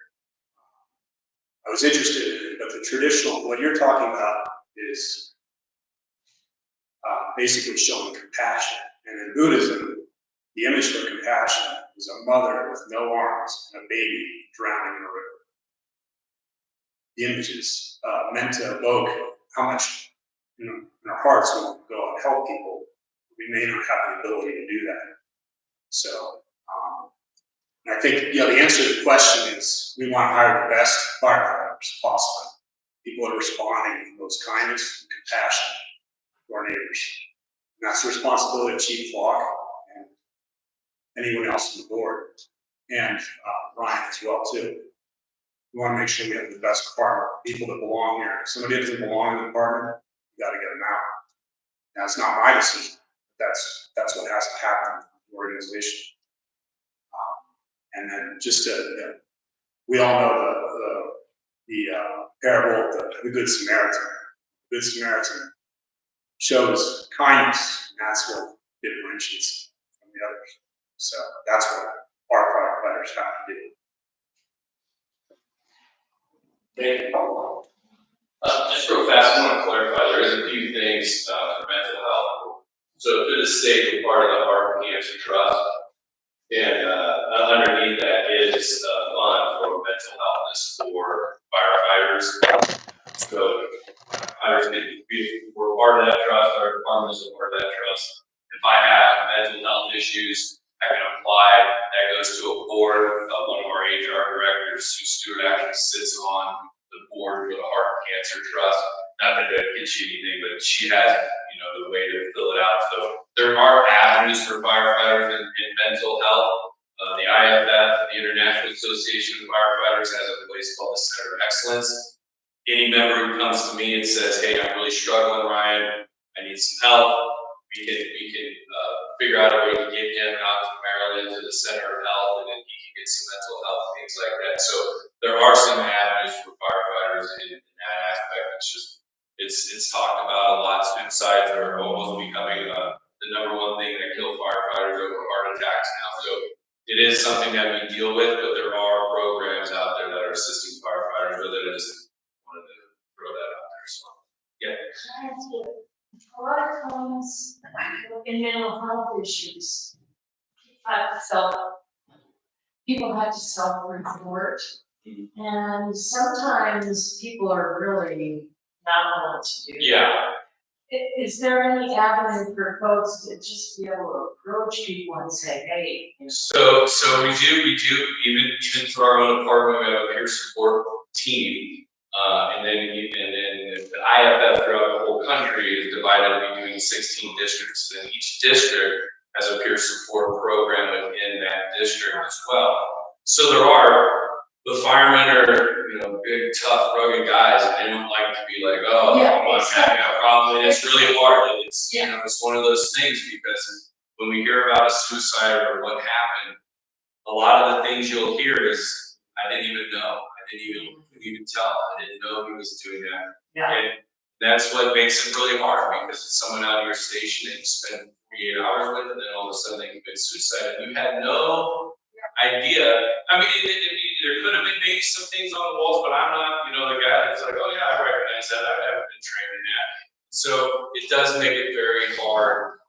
Speaker 2: I was interested in it, but the traditional, what you're talking about is basically showing compassion. And in Buddhism, the image for compassion is a mother with no arms and a baby drowning in a river. The image is meant to evoke how much, you know, in our hearts we want to go and help people. We may not have the ability to do that. So, and I think, you know, the answer to the question is we want to hire the best firefighters possible. People that are responding with most kindness and compassion to our neighbors. And that's the responsibility of Chief Flock and anyone else on the board, and Ryan as well too. We want to make sure we have the best department, people that belong here. If somebody doesn't belong in the department, you got to get them out. Now, it's not my decision. That's what has to happen in the organization. And then just to, you know, we all know the parable of the Good Samaritan. The Good Samaritan shows kindness, and that's what differentiates from
Speaker 11: the others. So that's what our firefighters have to do.
Speaker 10: Just real fast, I want to clarify, there is a few things for mental health. So through the state, we're part of the Heart and Cancer Trust. And underneath that is a fund for mental health for firefighters. So we're part of that trust, our department is a part of that trust. If I have mental health issues, I can apply, that goes to a board of one of our HR directors, Sue Stewart actually sits on the board for the Heart and Cancer Trust. Not that that gets you anything, but she has, the way to fill it out. So there are avenues for firefighters in mental health. The IFF, the International Association of Firefighters, has a place called the Center of Excellence. Any member who comes to me and says, "Hey, I'm really struggling, Ryan, I need some help," we can figure out a way to get him out to Maryland to the Center of Health, and then he can get some mental health things like that. So there are some avenues for firefighters in that aspect. It's just it's talked about a lot. Suicides are almost becoming the number one thing that kills firefighters over heart attacks now. So it is something that we deal with, but there are programs out there that are assisting firefighters with it. I just wanted to throw that out there. So yeah.
Speaker 12: A lot of times in mental health issues, people have to self-report, and sometimes people are really not know what to do.
Speaker 10: Yeah.
Speaker 12: Is there any avenue for folks to just be able to approach people and say, "Hey"?
Speaker 10: So we do even through our own department, we have a peer support team, and then the IFF throughout the whole country is divided between 16 districts, and each district has a peer support program within that district as well. So the firemen are, big, tough, rugged guys, and they don't like to be like, "Oh, I'm having a problem." And it's really hard. It's it's one of those things, because when we hear about a suicide or what happened, a lot of the things you'll hear is, "I didn't even know. I couldn't even tell. I didn't know he was doing that."
Speaker 12: Yeah.
Speaker 10: And that's what makes it really hard, because it's someone out of your station that you spend 48 hours with, and then all of a sudden they commit suicide, and you had no idea. I mean, there could have been maybe some things on the walls, but I'm not, the guy that's like, "Oh yeah, I recognize that. I haven't been trained in that." So it does make it very hard.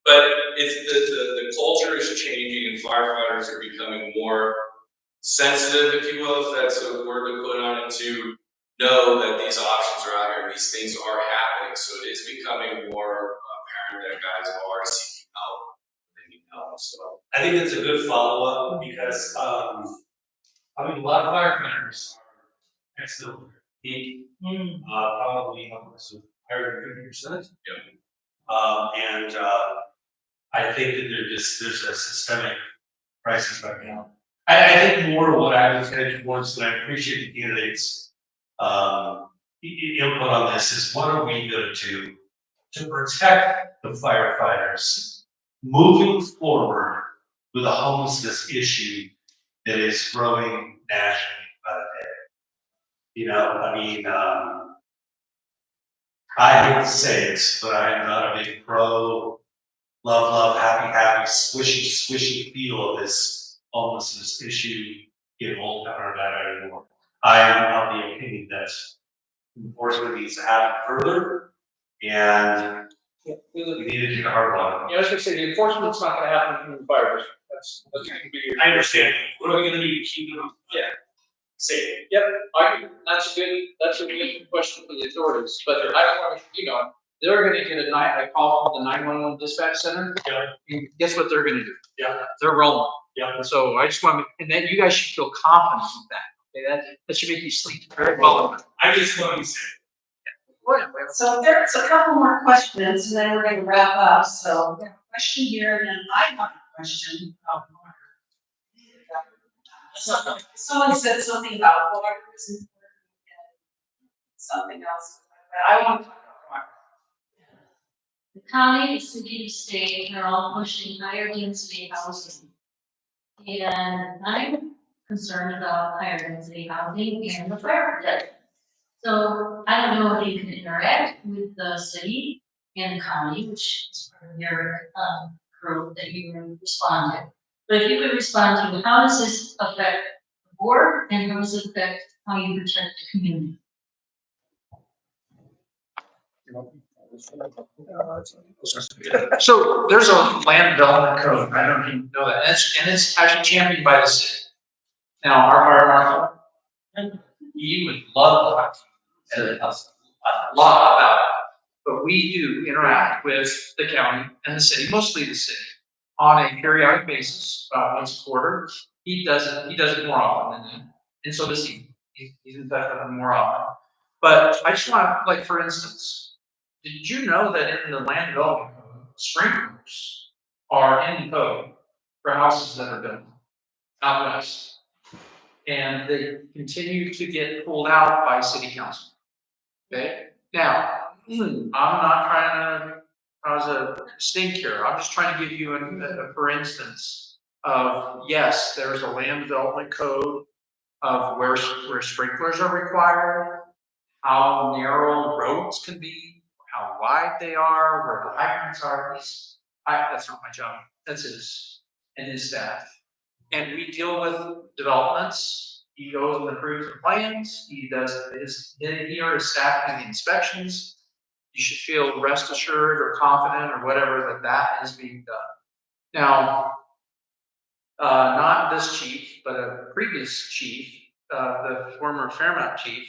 Speaker 10: But it's the culture is changing, and firefighters are becoming more sensitive, if you will, if that's a word to put on it, to know that these options are out here, and these things are happening. So it is becoming more apparent that guys are seeking help. They need help. So
Speaker 11: I think that's a good follow-up, because, a lot of firefighters are excellent. Probably upwards of higher than 50%. And I think that there's a systemic crisis right now. I think more what I was headed towards, and I appreciate the candidates' input on this, is what are we going to do to protect the firefighters moving forward with a homelessness issue that is growing nationally by the day. I hate to say it, but I am not a big pro love, happy, swishy feel of this homelessness issue in Old Town Arvada anymore. I am of the opinion that enforcement needs to happen further, and we need to take a hard one.
Speaker 5: I was gonna say, the enforcement's not gonna happen from the fires. That's gonna be.
Speaker 11: I understand. What are we gonna do to keep them?
Speaker 5: Yeah.
Speaker 11: Safe.
Speaker 5: Yep, that's a good question for the authorities, but I don't want they're gonna get a call from the 911 dispatch center.
Speaker 11: Yeah.
Speaker 5: And guess what they're gonna do?
Speaker 11: Yeah.
Speaker 5: They're rolling.
Speaker 11: Yeah.
Speaker 5: So I just want and then you guys should feel confident with that. Okay, that should make you sleep very well.
Speaker 11: I just want to say.
Speaker 12: So there's a couple more questions, and then we're gonna wrap up. So we have a question here, and then I have a question. Someone said something about water is important and something else, but I want to talk about water.
Speaker 13: The county, the city, the state are all pushing higher density housing. And I'm concerned about higher density housing and the fire protection. So I don't know if you can interact with the city and the county, which is part of your approved that you can respond to. But if you could respond to how does this affect the board and how does it affect how you protect the community?
Speaker 5: So there's a land development code, I don't even know that, and it's actually championed by the city. Now, our you would love to tell us a lot about it, but we do interact with the county and the city, mostly the city, on a periodic basis, once a quarter. He does it more often than that, and so does he. He's in touch with them more often. But I just want, like, for instance, did you know that in the land development code, sprinklers are in the code for houses that are built out west? And they continue to get pulled out by city council. Okay? Now, I'm not trying to cause a stink here. I'm just trying to give you a for instance of, yes, there's a land development code of where sprinklers are required, how narrow roads can be, how wide they are, where the hydrants are. That's not my job. That's his and his staff. And we deal with developments. He goes and approves the plans. He does he or his staff do the inspections. You should feel rest assured or confident or whatever that is being done. Now, not this chief, but a previous chief, the former Fairmount chief,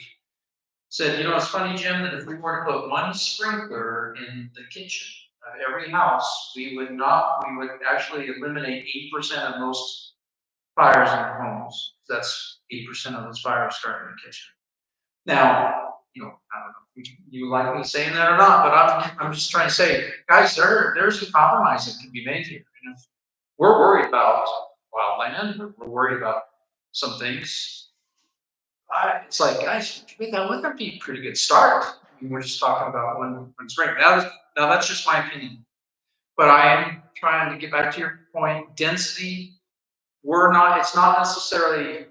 Speaker 5: said, you know, it's funny, Jim, that if we were to put one sprinkler in the kitchen of every house, we would actually eliminate 8% of most fires in homes. That's 8% of those fires start in the kitchen. Now, you know, I don't know if you like me saying that or not, but I'm just trying to say, guys, there's a compromise that can be made here. And if we're worried about wildland, we're worried about some things. It's like, guys, wouldn't that be a pretty good start? I mean, we're just talking about one spring. Now that's just my opinion. But I am trying to get back to your point. Density, it's not necessarily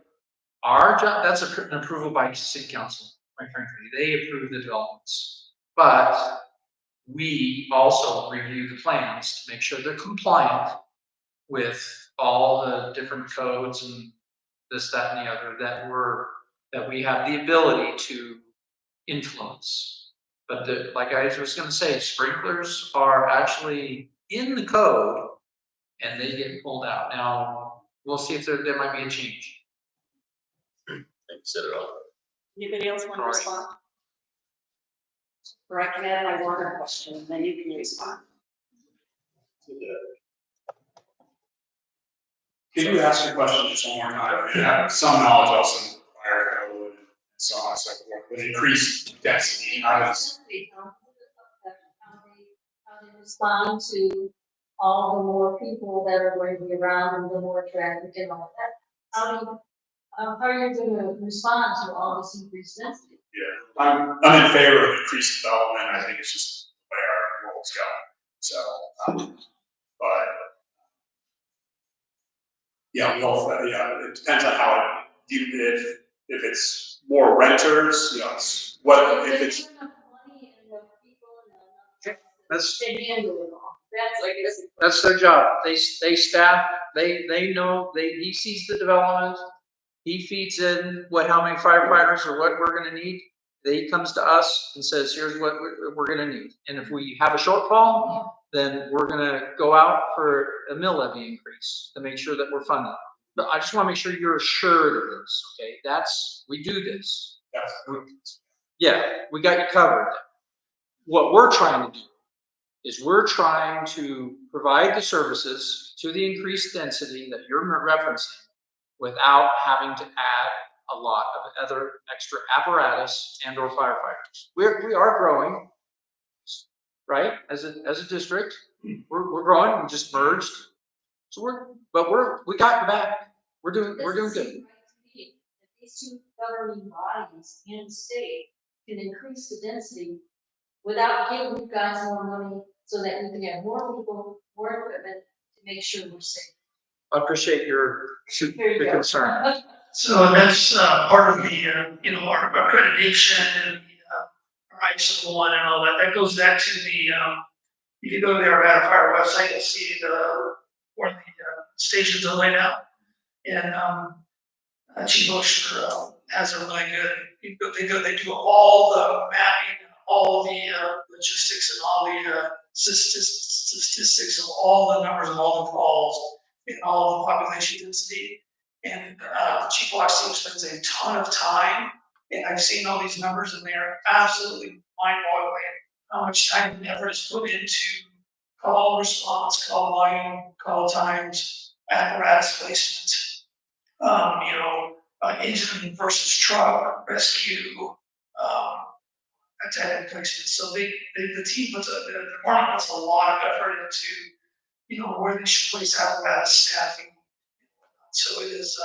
Speaker 5: our job. That's an approval by city council, quite frankly. They approve the developments. But we also review the plans to make sure they're compliant with all the different codes and this, that, and the other that we have the ability to influence. But like I was going to say, sprinklers are actually in the code and they get pulled out. Now, we'll see if there might be a change.
Speaker 7: You said it all.
Speaker 3: Anybody else want to respond? Or I can add my water question, and then you can respond.
Speaker 2: Could you ask your question just one more time? I have some knowledge also in fire code and so on and so forth, with increased density, how does?
Speaker 13: How they respond to all the more people that are going to be around and the more traffic and all that. How are you going to respond to all this increased density?
Speaker 2: Yeah, I'm in favor of increased development. I think it's just the way our world's going. So, but yeah, it depends on how if it's more renters, you know, it's what if it's.
Speaker 5: That's their job. They staff. They know. He sees the development. He feeds in how many firefighters or what we're going to need. He comes to us and says, "Here's what we're going to need." And if we have a shortfall, then we're going to go out for a mill levy increase to make sure that we're funded. But I just want to make sure you're assured of this. Okay, we do this. Yeah, we got you covered. What we're trying to do is we're trying to provide the services to the increased density that you're referencing without having to add a lot of other extra apparatus and or firefighters. We are growing, right? As a district, we're growing. We just merged, so we got the back. We're doing good.
Speaker 13: These two governing bodies in the state can increase the density without giving you guys more money, so that we can have more people, more equipment to make sure we're safe.
Speaker 5: I appreciate your concern.
Speaker 4: So that's part of the, our accreditation and the ISO 1 and all that. That goes back to the if you go to the Arvada Fire website, you'll see where the stations are laid out. And Chief Osher has a really good, they do all the mapping, all the logistics and all the statistics of all the numbers of all the calls and all the population density. And Chief Locke's team spends a ton of time, and I've seen all these numbers, and they are absolutely mind-boggling how much time and effort is put into call response, call volume, call times, apparatus placement, engine versus truck, rescue, attack placement. So the team the department puts a lot of effort into, where they should place apparatus staffing. So it is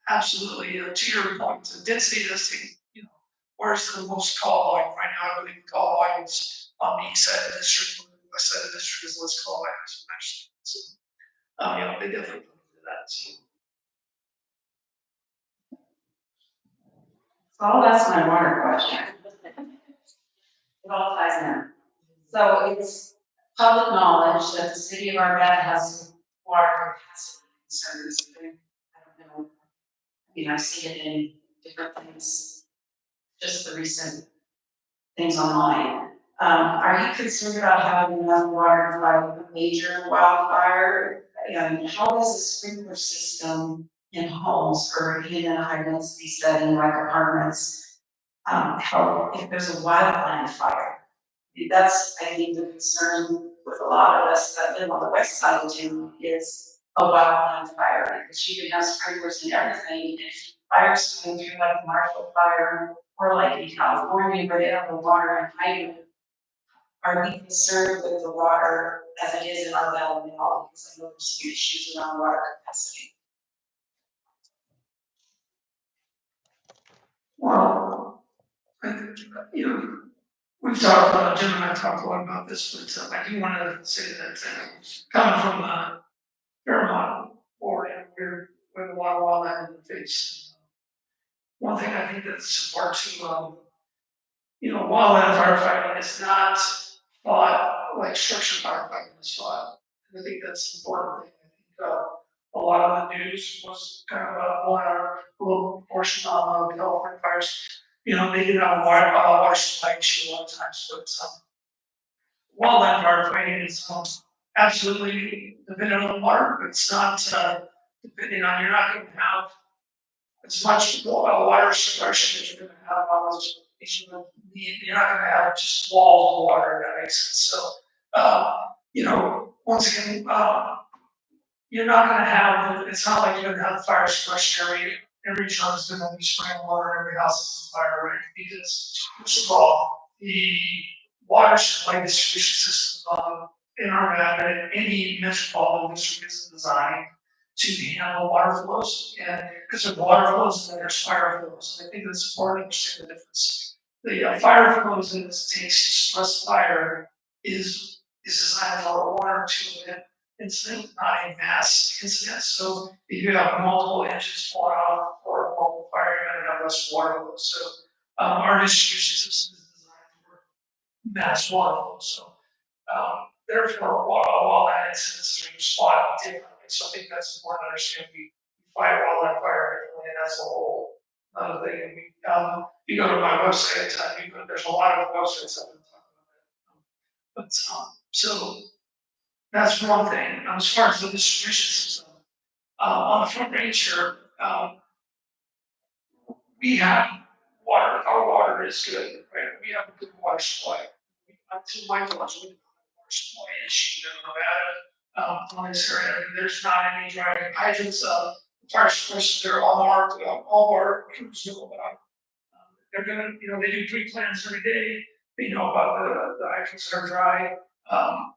Speaker 4: absolutely, to your point, the density testing, where's the most call volume? Right now, I believe the call volume is on the east side of the district, on the west side of the district is less call volume. So, they definitely do that. So.
Speaker 14: So I'll ask my water question. It all ties in. So it's public knowledge that the city of Arvada has some water capacity concerns. I don't know. I've seen it in different things, just the recent things online. Are you concerned about having enough water to fight a major wildfire? And how does a sprinkler system in homes or even in a high density setting like apartments help if there's a wildland fire? That's, I think, the concern with a lot of us that live on the west side of town is a wildland fire, because you can have sprinklers and everything. If fires coming through like the Marshall Fire or like in California where they have the water and hydrant, are we concerned with the water as it is in our valley now? Because I know there's some issues around water capacity.
Speaker 4: Well, I think, we've talked, Jim and I talked a lot about this, but I do want to say that coming from Fairmont, Florida, we're with a lot of wildland in the face. One thing I think that's important to, wildland firefighting is not fought like structure firefighting is fought. And I think that's important. I think a lot of the news was kind of a little portion of California fires. They did have a water supply issue a lot of times, but wildland firefighting is absolutely dependent on water, but it's not depending on, you're not going to have as much water suppression as you're going to have on those. You're not going to have just walls of water, if that makes sense. So, once again, you're not going to have, it's not like you're going to have fire suppression every truck is going to be spraying water, every house is on fire, right? Because, first of all, the water supply distribution systems in Arvada, any metropolitan district is designed to handle water flows, and because there's water flows and then there's fire flows. And I think it's important to understand the difference. The fire flows that it takes to suppress fire is designed for a 1 or 2 minute incident, not a mass incident. So if you have multiple engines pulling out or multiple fire, you're going to have less water flow. So our distribution system is designed for mass water flow. So therefore, wildland incidents are spotted differently. So I think that's important to understand. We fight wildland fire differently, and that's a whole other thing. And you go to my website, there's a lot of websites I've been talking about. But so that's one thing. As far as the distribution system, on the front range here, we have water. Our water is good, right? We have a good water supply. To my knowledge, we have a water supply issue in Nevada on this area. There's not any dry hydrants. Fire suppression, they're all marked. All our crews know about. They're gonna, they do 3 plans every day. They know about the hydrants that are dry.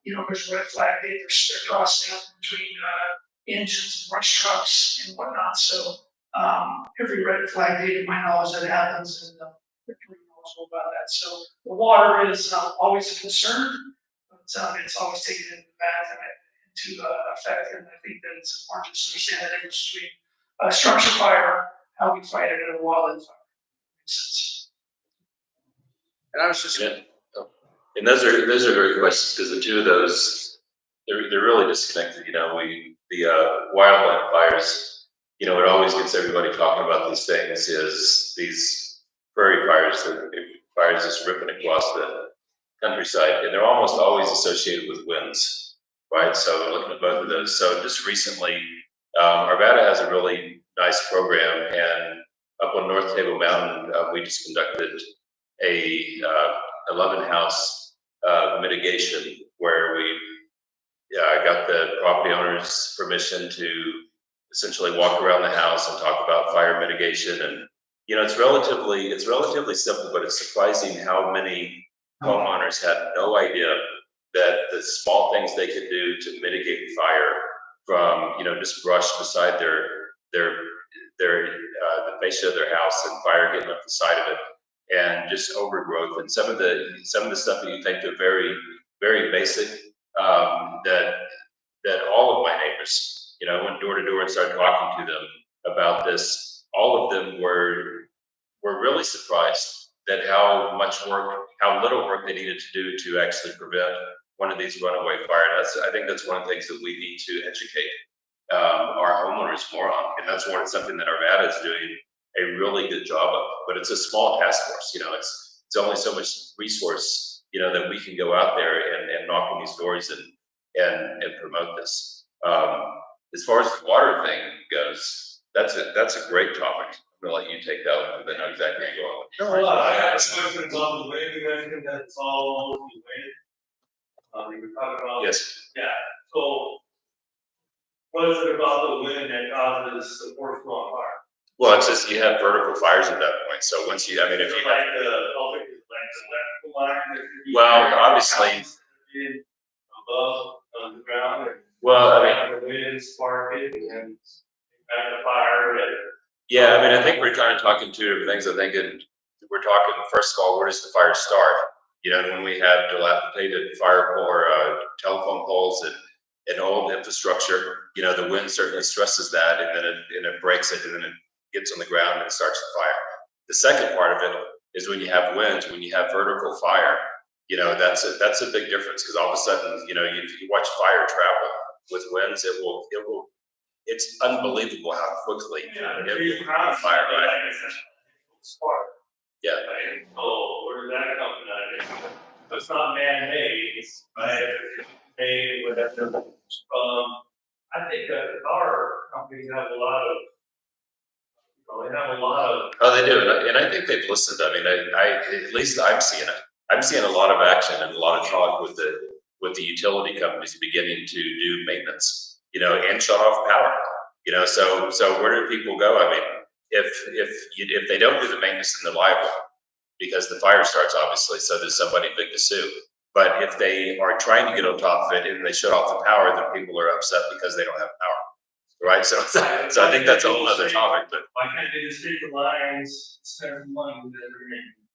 Speaker 4: There's red flag day. There's cross staff between engines and brush trucks and whatnot. So every red flag day, to my knowledge, that happens, and the crew knows about that. So the water is always a concern, but it's always taken into effect, and I think that it's important to understand the difference between a structure fire, how we fight it, and a wildland fire. Makes sense.
Speaker 1: And I was just,
Speaker 7: And those are great questions, because the two of those, they're really disconnected. You know, the wildland fires, you know, it always gets everybody talking about these things, is these prairie fires, that fires just ripping across the countryside, and they're almost always associated with winds, right? So we're looking at both of those. So just recently, Arvada has a really nice program, and up on North Table Mountain, we just conducted a 11 house mitigation, where we got the property owner's permission to essentially walk around the house and talk about fire mitigation. And you know, it's relatively simple, but it's surprising how many homeowners had no idea that the small things they could do to mitigate fire, from, you know, just brush beside the fascia of their house and fire getting up the side of it, and just overgrowth, and some of the stuff that you think are very, very basic, that all of my neighbors, you know, went door to door and started talking to them about this. All of them were really surprised that how little work they needed to do to actually prevent one of these runaway fires. I think that's one of the things that we need to educate our homeowners more on, and that's something that Arvada is doing a really good job of. But it's a small task force, you know. It's only so much resource, you know, that we can go out there and knock on these doors and promote this. As far as the water thing goes, that's a great topic. I'm gonna let you take that one, because I know exactly where you're going.
Speaker 11: Well, I got a question about the wind. You mentioned that it's all over the wind. You were talking about.
Speaker 7: Yes.
Speaker 11: Yeah, so what is it about the wind that causes the forest on fire?
Speaker 7: Well, it's just, you have vertical fires at that point. So once you, I mean, if you
Speaker 11: Like the electrical line.
Speaker 7: Well, obviously.
Speaker 11: Above, on the ground.
Speaker 7: Well, I mean.
Speaker 11: The wind sparking and the fire.
Speaker 7: Yeah, I mean, I think we're kind of talking two different things. I think we're talking, first of all, where does the fire start? You know, when we have dilapidated telephone poles and old infrastructure, you know, the wind certainly stresses that, and then it breaks it, and then it gets on the ground and starts the fire. The second part of it is when you have winds, when you have vertical fire, you know, that's a big difference, because all of a sudden, you know, if you watch fire travel with winds, it's unbelievable how quickly it will fire, right? Yeah.
Speaker 11: Oh, where did that come from? It's not man-made, right? It's made with that. I think that our companies have a lot of.
Speaker 7: Oh, they do, and I think they've listened. I mean, at least I'm seeing it. I'm seeing a lot of action and a lot of talk with the utility companies beginning to do maintenance, you know, and shut off power. You know, so where do people go? I mean, if they don't do the maintenance, then they're liable, because the fire starts, obviously, so there's somebody big to sue. But if they are trying to get on top of it and they shut off the power, then people are upset because they don't have power, right? So I think that's a whole other topic. But
Speaker 11: why can't they just take the lines, spend money that they're making,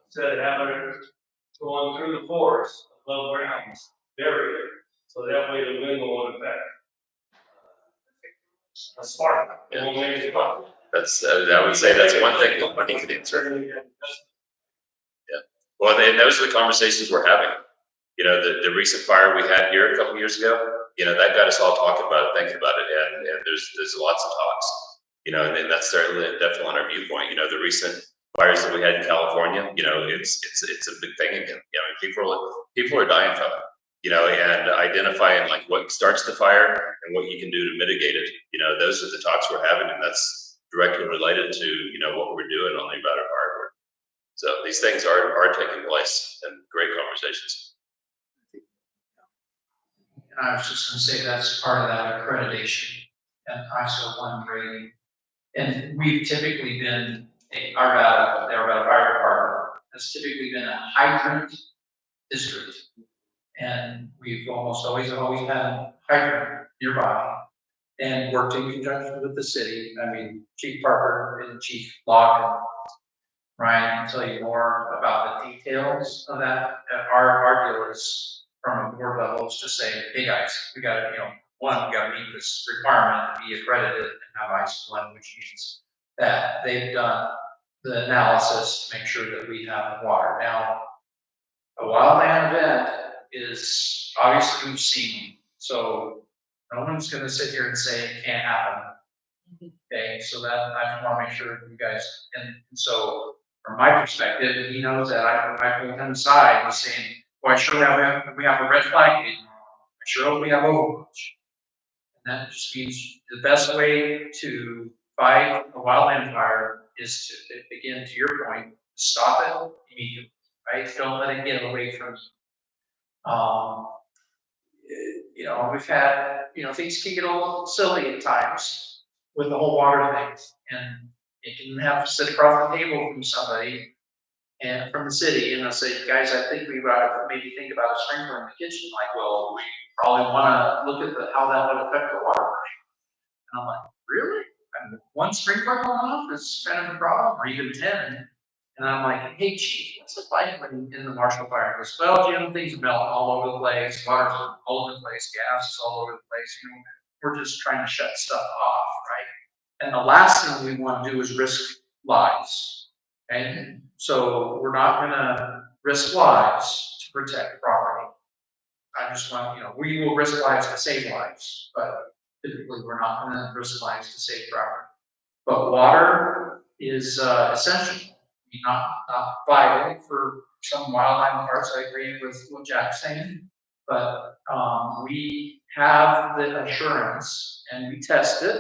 Speaker 11: instead of having it going through the forest, above ground, buried, so that way the wind won't affect. A spark.
Speaker 7: Yeah. That's I would say that's one thing that money could answer. Yeah. Well, and those are the conversations we're having. You know, the recent fire we had here a couple years ago, you know, that got us all talking about it, thinking about it, and there's lots of talks. You know, and that's definitely on our viewpoint. You know, the recent fires that we had in California, you know, it's a big thing again. You know, people are dying from it. You know, and identifying like what starts the fire and what you can do to mitigate it. You know, those are the talks we're having, and that's directly related to, you know, what we're doing on the Arvada Fire Board. So these things are taking place, and great conversations.
Speaker 5: And I was just gonna say that's part of that accreditation and ISO 1 rating. And we've typically been, the Arvada Fire Department has typically been a hydrant district. And we've almost always had hydrant nearby and worked in conjunction with the city. I mean, Chief Parker and Chief Locke and Ryan can tell you more about the details of that. Our deal is, from a board level, is just saying, hey guys, we gotta, you know, we gotta meet this requirement to be accredited and have ISO 1, which means that they've done the analysis to make sure that we have water. Now, A wildland event is, obviously we've seen, so no one's gonna sit here and say it can't happen. Okay, so that, I just wanna make sure you guys, and so, from my perspective, he knows that I pull him aside, and saying, well, I sure we have a red flag day tomorrow. I sure hope we have Overwatch. And that just means the best way to fight a wildland fire is to, again, to your point, stop it immediately, right? Don't let it get away from you. You know, we've had, you know, things can get a little silly at times with the whole water thing. And you can have to sit across the table from somebody and from the city and they'll say, guys, I think we ought to maybe think about a sprinkler in the kitchen. Like, well, we probably wanna look at how that would affect the water. And I'm like, really? I mean, one sprinkler going off is kind of a problem, or even 10. And I'm like, hey, chief, what's it like when in the Marshall Fire? He goes, well, Jim, things are melting all over the place, water's all over the place, gas is all over the place. You know, we're just trying to shut stuff off, right? And the last thing we want to do is risk lives. Okay, so we're not going to risk lives to protect property. I just want, you know, we will risk lives to save lives, but typically we're not going to risk lives to save property. But water is essential. Not vital for some wildland parts. I agree with what Jack's saying, but we have the assurance and we test it.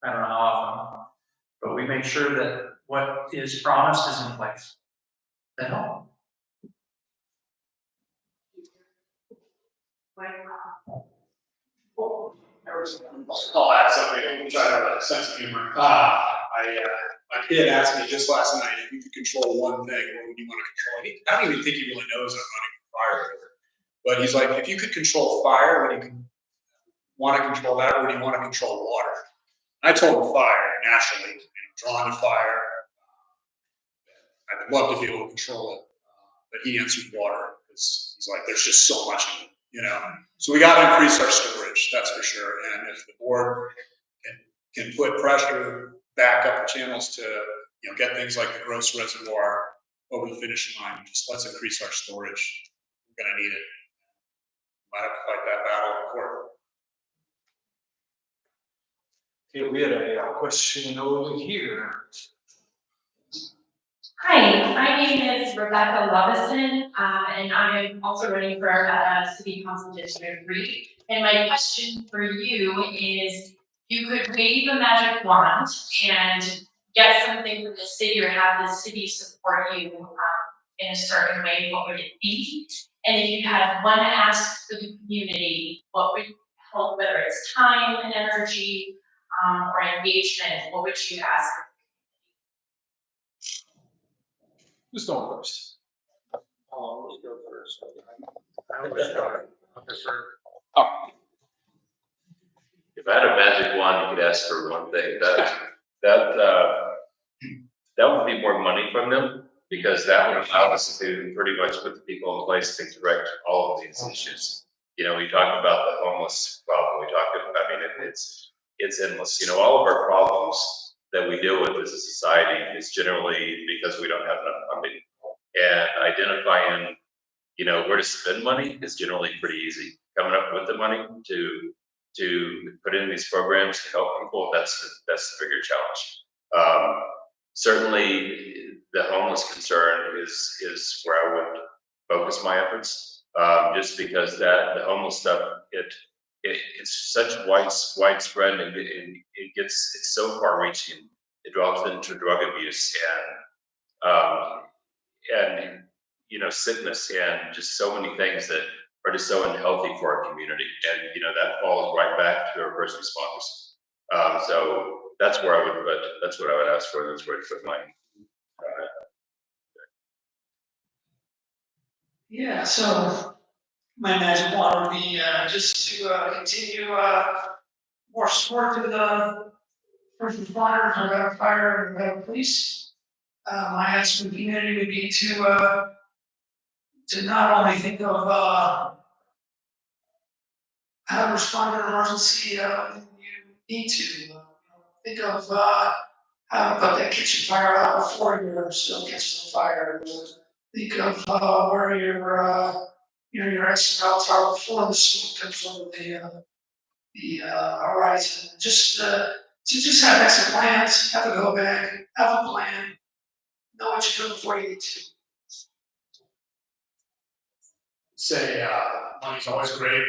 Speaker 5: I don't know how often, but we make sure that what is promised is in place. That help.
Speaker 2: I'll add something, I'm trying to have a sense of humor. My kid asked me just last night, if you could control one thing, what would you want to control? I don't even think he really knows I'm running fire. But he's like, if you could control fire, would you want to control that, or would you want to control water? I told him fire, naturally, drawn to fire. I'd love to be able to control it. But he answered water, because he's like, there's just so much of it, you know? So we got to increase our storage, that's for sure. And if the board can put pressure back up the channels to, you know, get things like the Gross Reservoir over the finish line, just let's increase our storage. We're going to need it. Might have to fight that battle in court.
Speaker 1: Okay, we had a question over here.
Speaker 15: Hi, my name is Rebecca Lovison, and I'm also running for City Council District 3. And my question for you is, you could wave a magic wand and get something from the city or have the city support you in a certain way, what would it be? And if you had one ask for the community, what would help, whether it's time and energy or engagement, what would you ask?
Speaker 1: Who's going first?
Speaker 5: Let's go first. I will start.
Speaker 7: If I had a magic wand, you could ask for one thing. That would be more money from them, because that would allow us to pretty much put the people in place to correct all of these issues. You know, we talk about the homeless problem. We talk about, I mean, it's endless. You know, all of our problems that we deal with as a society is generally because we don't have enough funding. And identifying, you know, where to spend money is generally pretty easy. Coming up with the money to put in these programs to help people, that's the bigger challenge. Certainly the homeless concern is where I would focus my efforts, just because the homeless stuff, it's such widespread, and it's so far reaching. It drops into drug abuse and you know, sickness and just so many things that are just so unhealthy for our community. And you know, that falls right back to our first responders. So that's where I would put, that's what I would ask for. That's where I put my
Speaker 4: Yeah, so my magic wand would be just to continue more support to the first responders, Arvada Fire and Arvada Police. My ask for the community would be to not only think of how to respond to an emergency, you need to think of how to put that kitchen fire out before you're still catching the fire. think of, where your exit routes are before the smoke comes over the horizon. Just have exit plans, have a go back, have a plan, know what you're doing before you need to.
Speaker 2: Say, money's always great.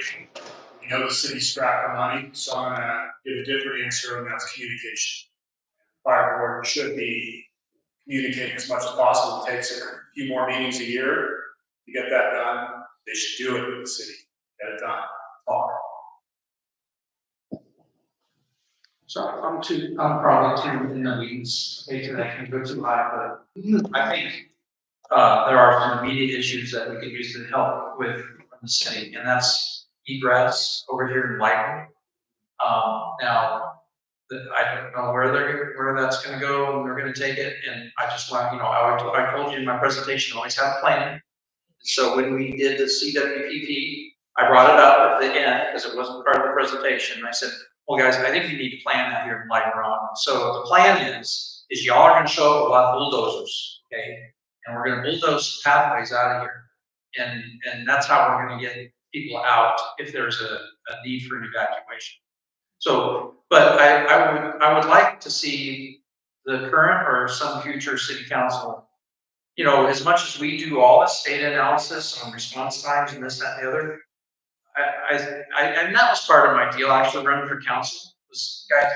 Speaker 2: We know the city's strapped for money, so I'm gonna give a different answer, and that's communication. Fire board should be communicating as much as possible. It takes a few more meetings a year to get that done. They should do it with the city, get it done. Talk.
Speaker 5: So I'm probably too in the weeds, maybe I can go too high, but I think there are some immediate issues that we could use to help with from the city, and that's egress over here in Lighton. Now, I don't know where that's gonna go, and we're gonna take it, and I just want, I told you in my presentation, always have a plan. So when we did the CWPP, I brought it up at the end, because it wasn't part of the presentation, and I said, well, guys, I think we need to plan that here in Lighton. So the plan is y'all are gonna show up with a lot of bulldozers, okay? And we're gonna bulldoze pathways out of here. And that's how we're gonna get people out if there's a need for an evacuation. So, but I would like to see the current or some future city council, as much as we do all this data analysis on response times and this, that, and the other, and that was part of my deal actually running for council, was, guys,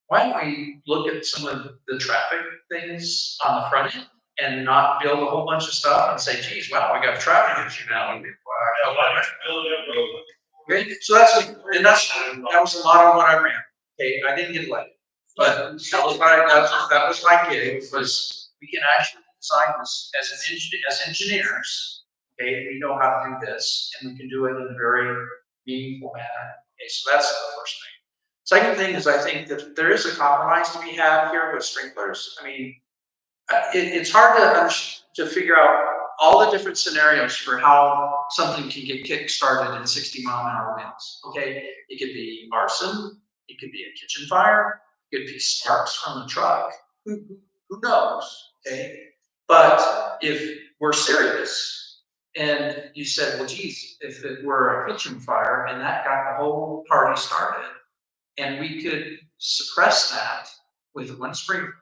Speaker 5: why don't we look at some of the traffic things on the front end and not build a whole bunch of stuff and say, geez, wow, we got a traffic issue now. Okay, so that was a lot of what I ran. Okay, I didn't get elected, but that was my gig, was we can actually design this as engineers. Okay, we know how to do this, and we can do it in a very meaningful manner. Okay, so that's the first thing. Second thing is, I think that there is a compromise to be had here with sprinklers. I mean, it's hard to figure out all the different scenarios for how something can get kick-started in 60-mile-an-hour winds. Okay, it could be arson, it could be a kitchen fire, it could be sparks from a truck. Who knows? Okay, but if we're serious, and you said, well, geez, if it were a kitchen fire and that got the whole party started, and we could suppress that with one sprinkler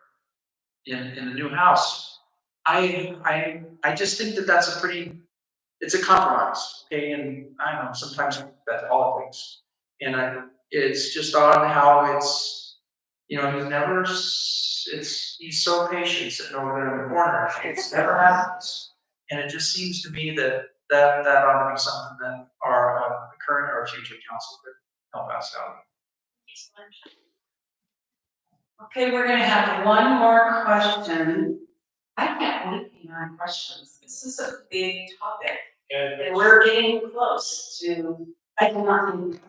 Speaker 5: in a new house, I just think that that's it's a compromise. Okay, and I don't know, sometimes that's politics, and it's just on how it's, he's so patient sitting over there in the corner. It's never happens. And it just seems to me that ought to be something that our current or future council could help us out.
Speaker 14: Okay, we're gonna have one more question. I can't believe you have questions. This is a big topic. And we're getting close to, I cannot think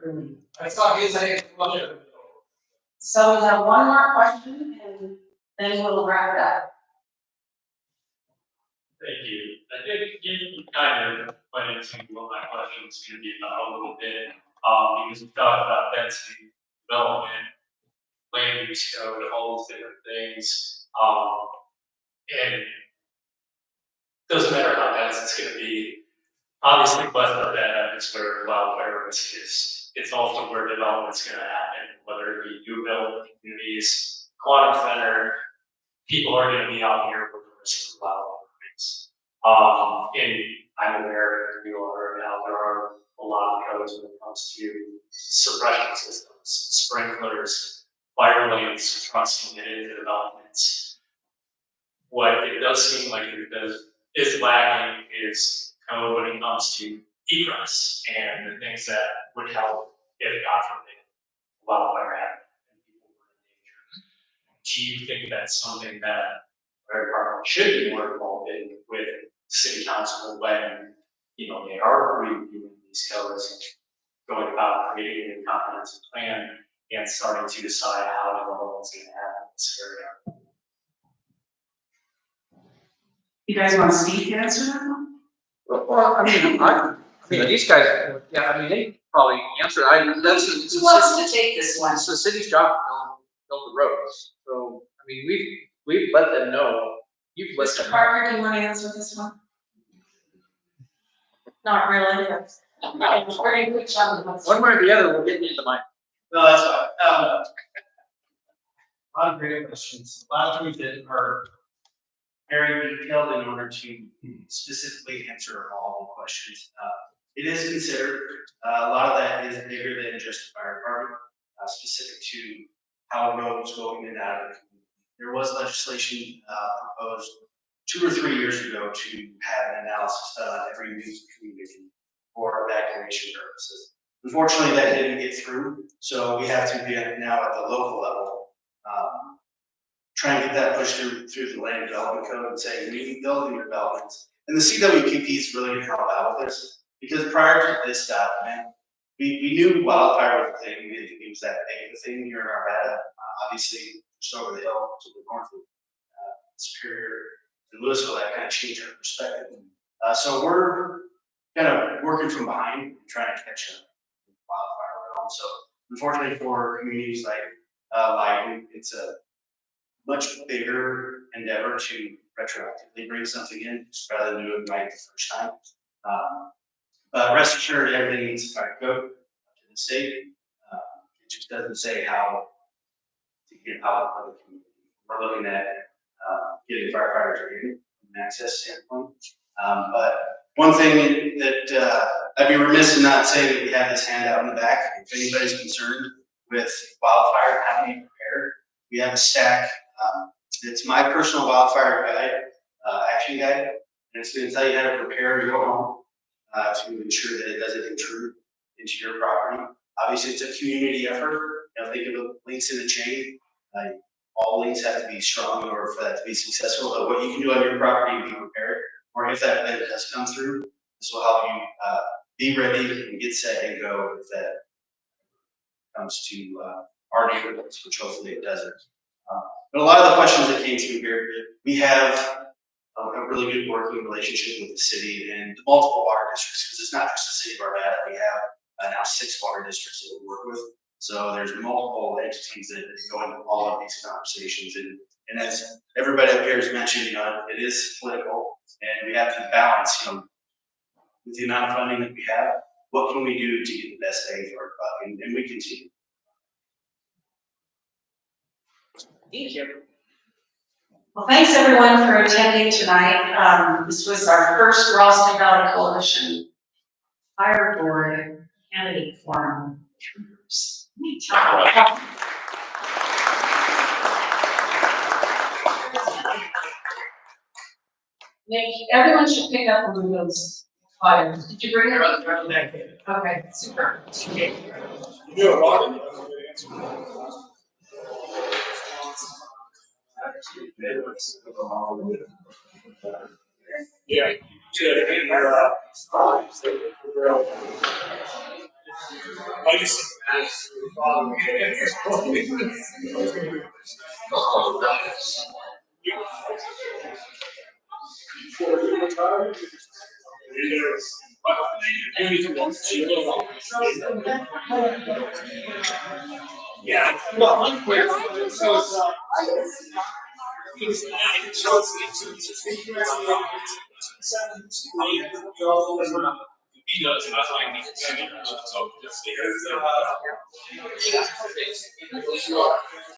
Speaker 14: really.
Speaker 5: I thought you said it.
Speaker 14: So we have one more question and then we'll wrap it up.
Speaker 16: Thank you. I think you kind of went into what my question was going to be about a little bit, because we talked about density development, land use code, all those different things, and it doesn't matter how dense it's going to be. Obviously, west of that is where wildfire risk is. It's also where development's going to happen, whether it be new build communities, quantum center. People are going to be out here with the risk of wildfire. And I'm aware that now there are a lot of codes when it comes to suppression systems, sprinklers, fire lanes, trucks can get into developments. What it does seem like is lacking is code when it comes to egress and the things that would help if God forbid wildfire happened and people were in danger. Do you think that's something that fire department should be more involved in with city council when, they are reviewing these codes, going about creating a comprehensive plan and starting to decide how development's going to happen in this area?
Speaker 14: You guys want Steve to answer that?
Speaker 5: Well, I mean, these guys, they probably answer.
Speaker 14: Who wants to take this one?
Speaker 5: It's the city's job to build the roads. So, we've let them know
Speaker 1: You've
Speaker 14: Mr. Parker, do you want to answer this one? Not really, but. Okay, we're going to put you on the hot
Speaker 1: One
Speaker 14: seat.
Speaker 1: way or the other, we'll get you the mic.
Speaker 5: No, that's fine. A lot of great questions. A lot of things that are very detailed in order to specifically answer all the questions. It is considered, a lot of that is bigger than just the fire department, specific to how roads go in and out of the community. There was legislation proposed 2 or 3 years ago to have an analysis done on every new community for evacuation purposes. Unfortunately, that didn't get through, so we have to be now at the local level, trying to get that pushed through the land development code and saying, we need building developments. And the CWPP is really going to help out with this, because prior to this document, we knew wildfire was a thing. We didn't think it was that big of a thing here in Arvada. Obviously, just over the hill to the north of Superior and Louisville, that kind of changed our perspective. So we're kind of working from behind and trying to catch up with wildfire realm. So unfortunately for communities like Leiden, it's a much bigger endeavor to retroactively bring something in rather than do it right the first time. But rest assured, everything needs to fire code to the state. It just doesn't say how to get out of the community. We're looking at getting firefighters training from an access standpoint. But one thing that I'd be remiss in not saying that we have this handout in the back. If anybody's concerned with wildfire and how to be prepared, we have a stack. It's my personal wildfire guide, action guide, and it's going to tell you how to prepare your home to ensure that it doesn't intrude into your property. Obviously, it's a community effort. Think of the links in the chain. All links have to be strong in order for that to be successful. But what you can do on your property to be prepared, or if that event does come through, this will help you be ready and get set and go if that comes to our neighborhoods, which hopefully it doesn't. But a lot of the questions that came through here, we have a really good working relationship with the city and multiple water districts, because it's not just the city of Arvada. We have now 6 water districts that we work with. So there's multiple entities that go into all of these conversations. And as everybody up here has mentioned, it is political, and we have to balance, with the amount of funding that we have, what can we do to get the best bang for our buck? And we continue.
Speaker 14: Thank you. Well, thanks everyone for attending tonight. This was our first Ralston Valley Coalition Fire Board candidate forum. Everyone should pick up one of those flyers. Did you bring them? Okay, super.
Speaker 2: Yeah. Yeah.
Speaker 1: He does, and that's why I need to see it. So just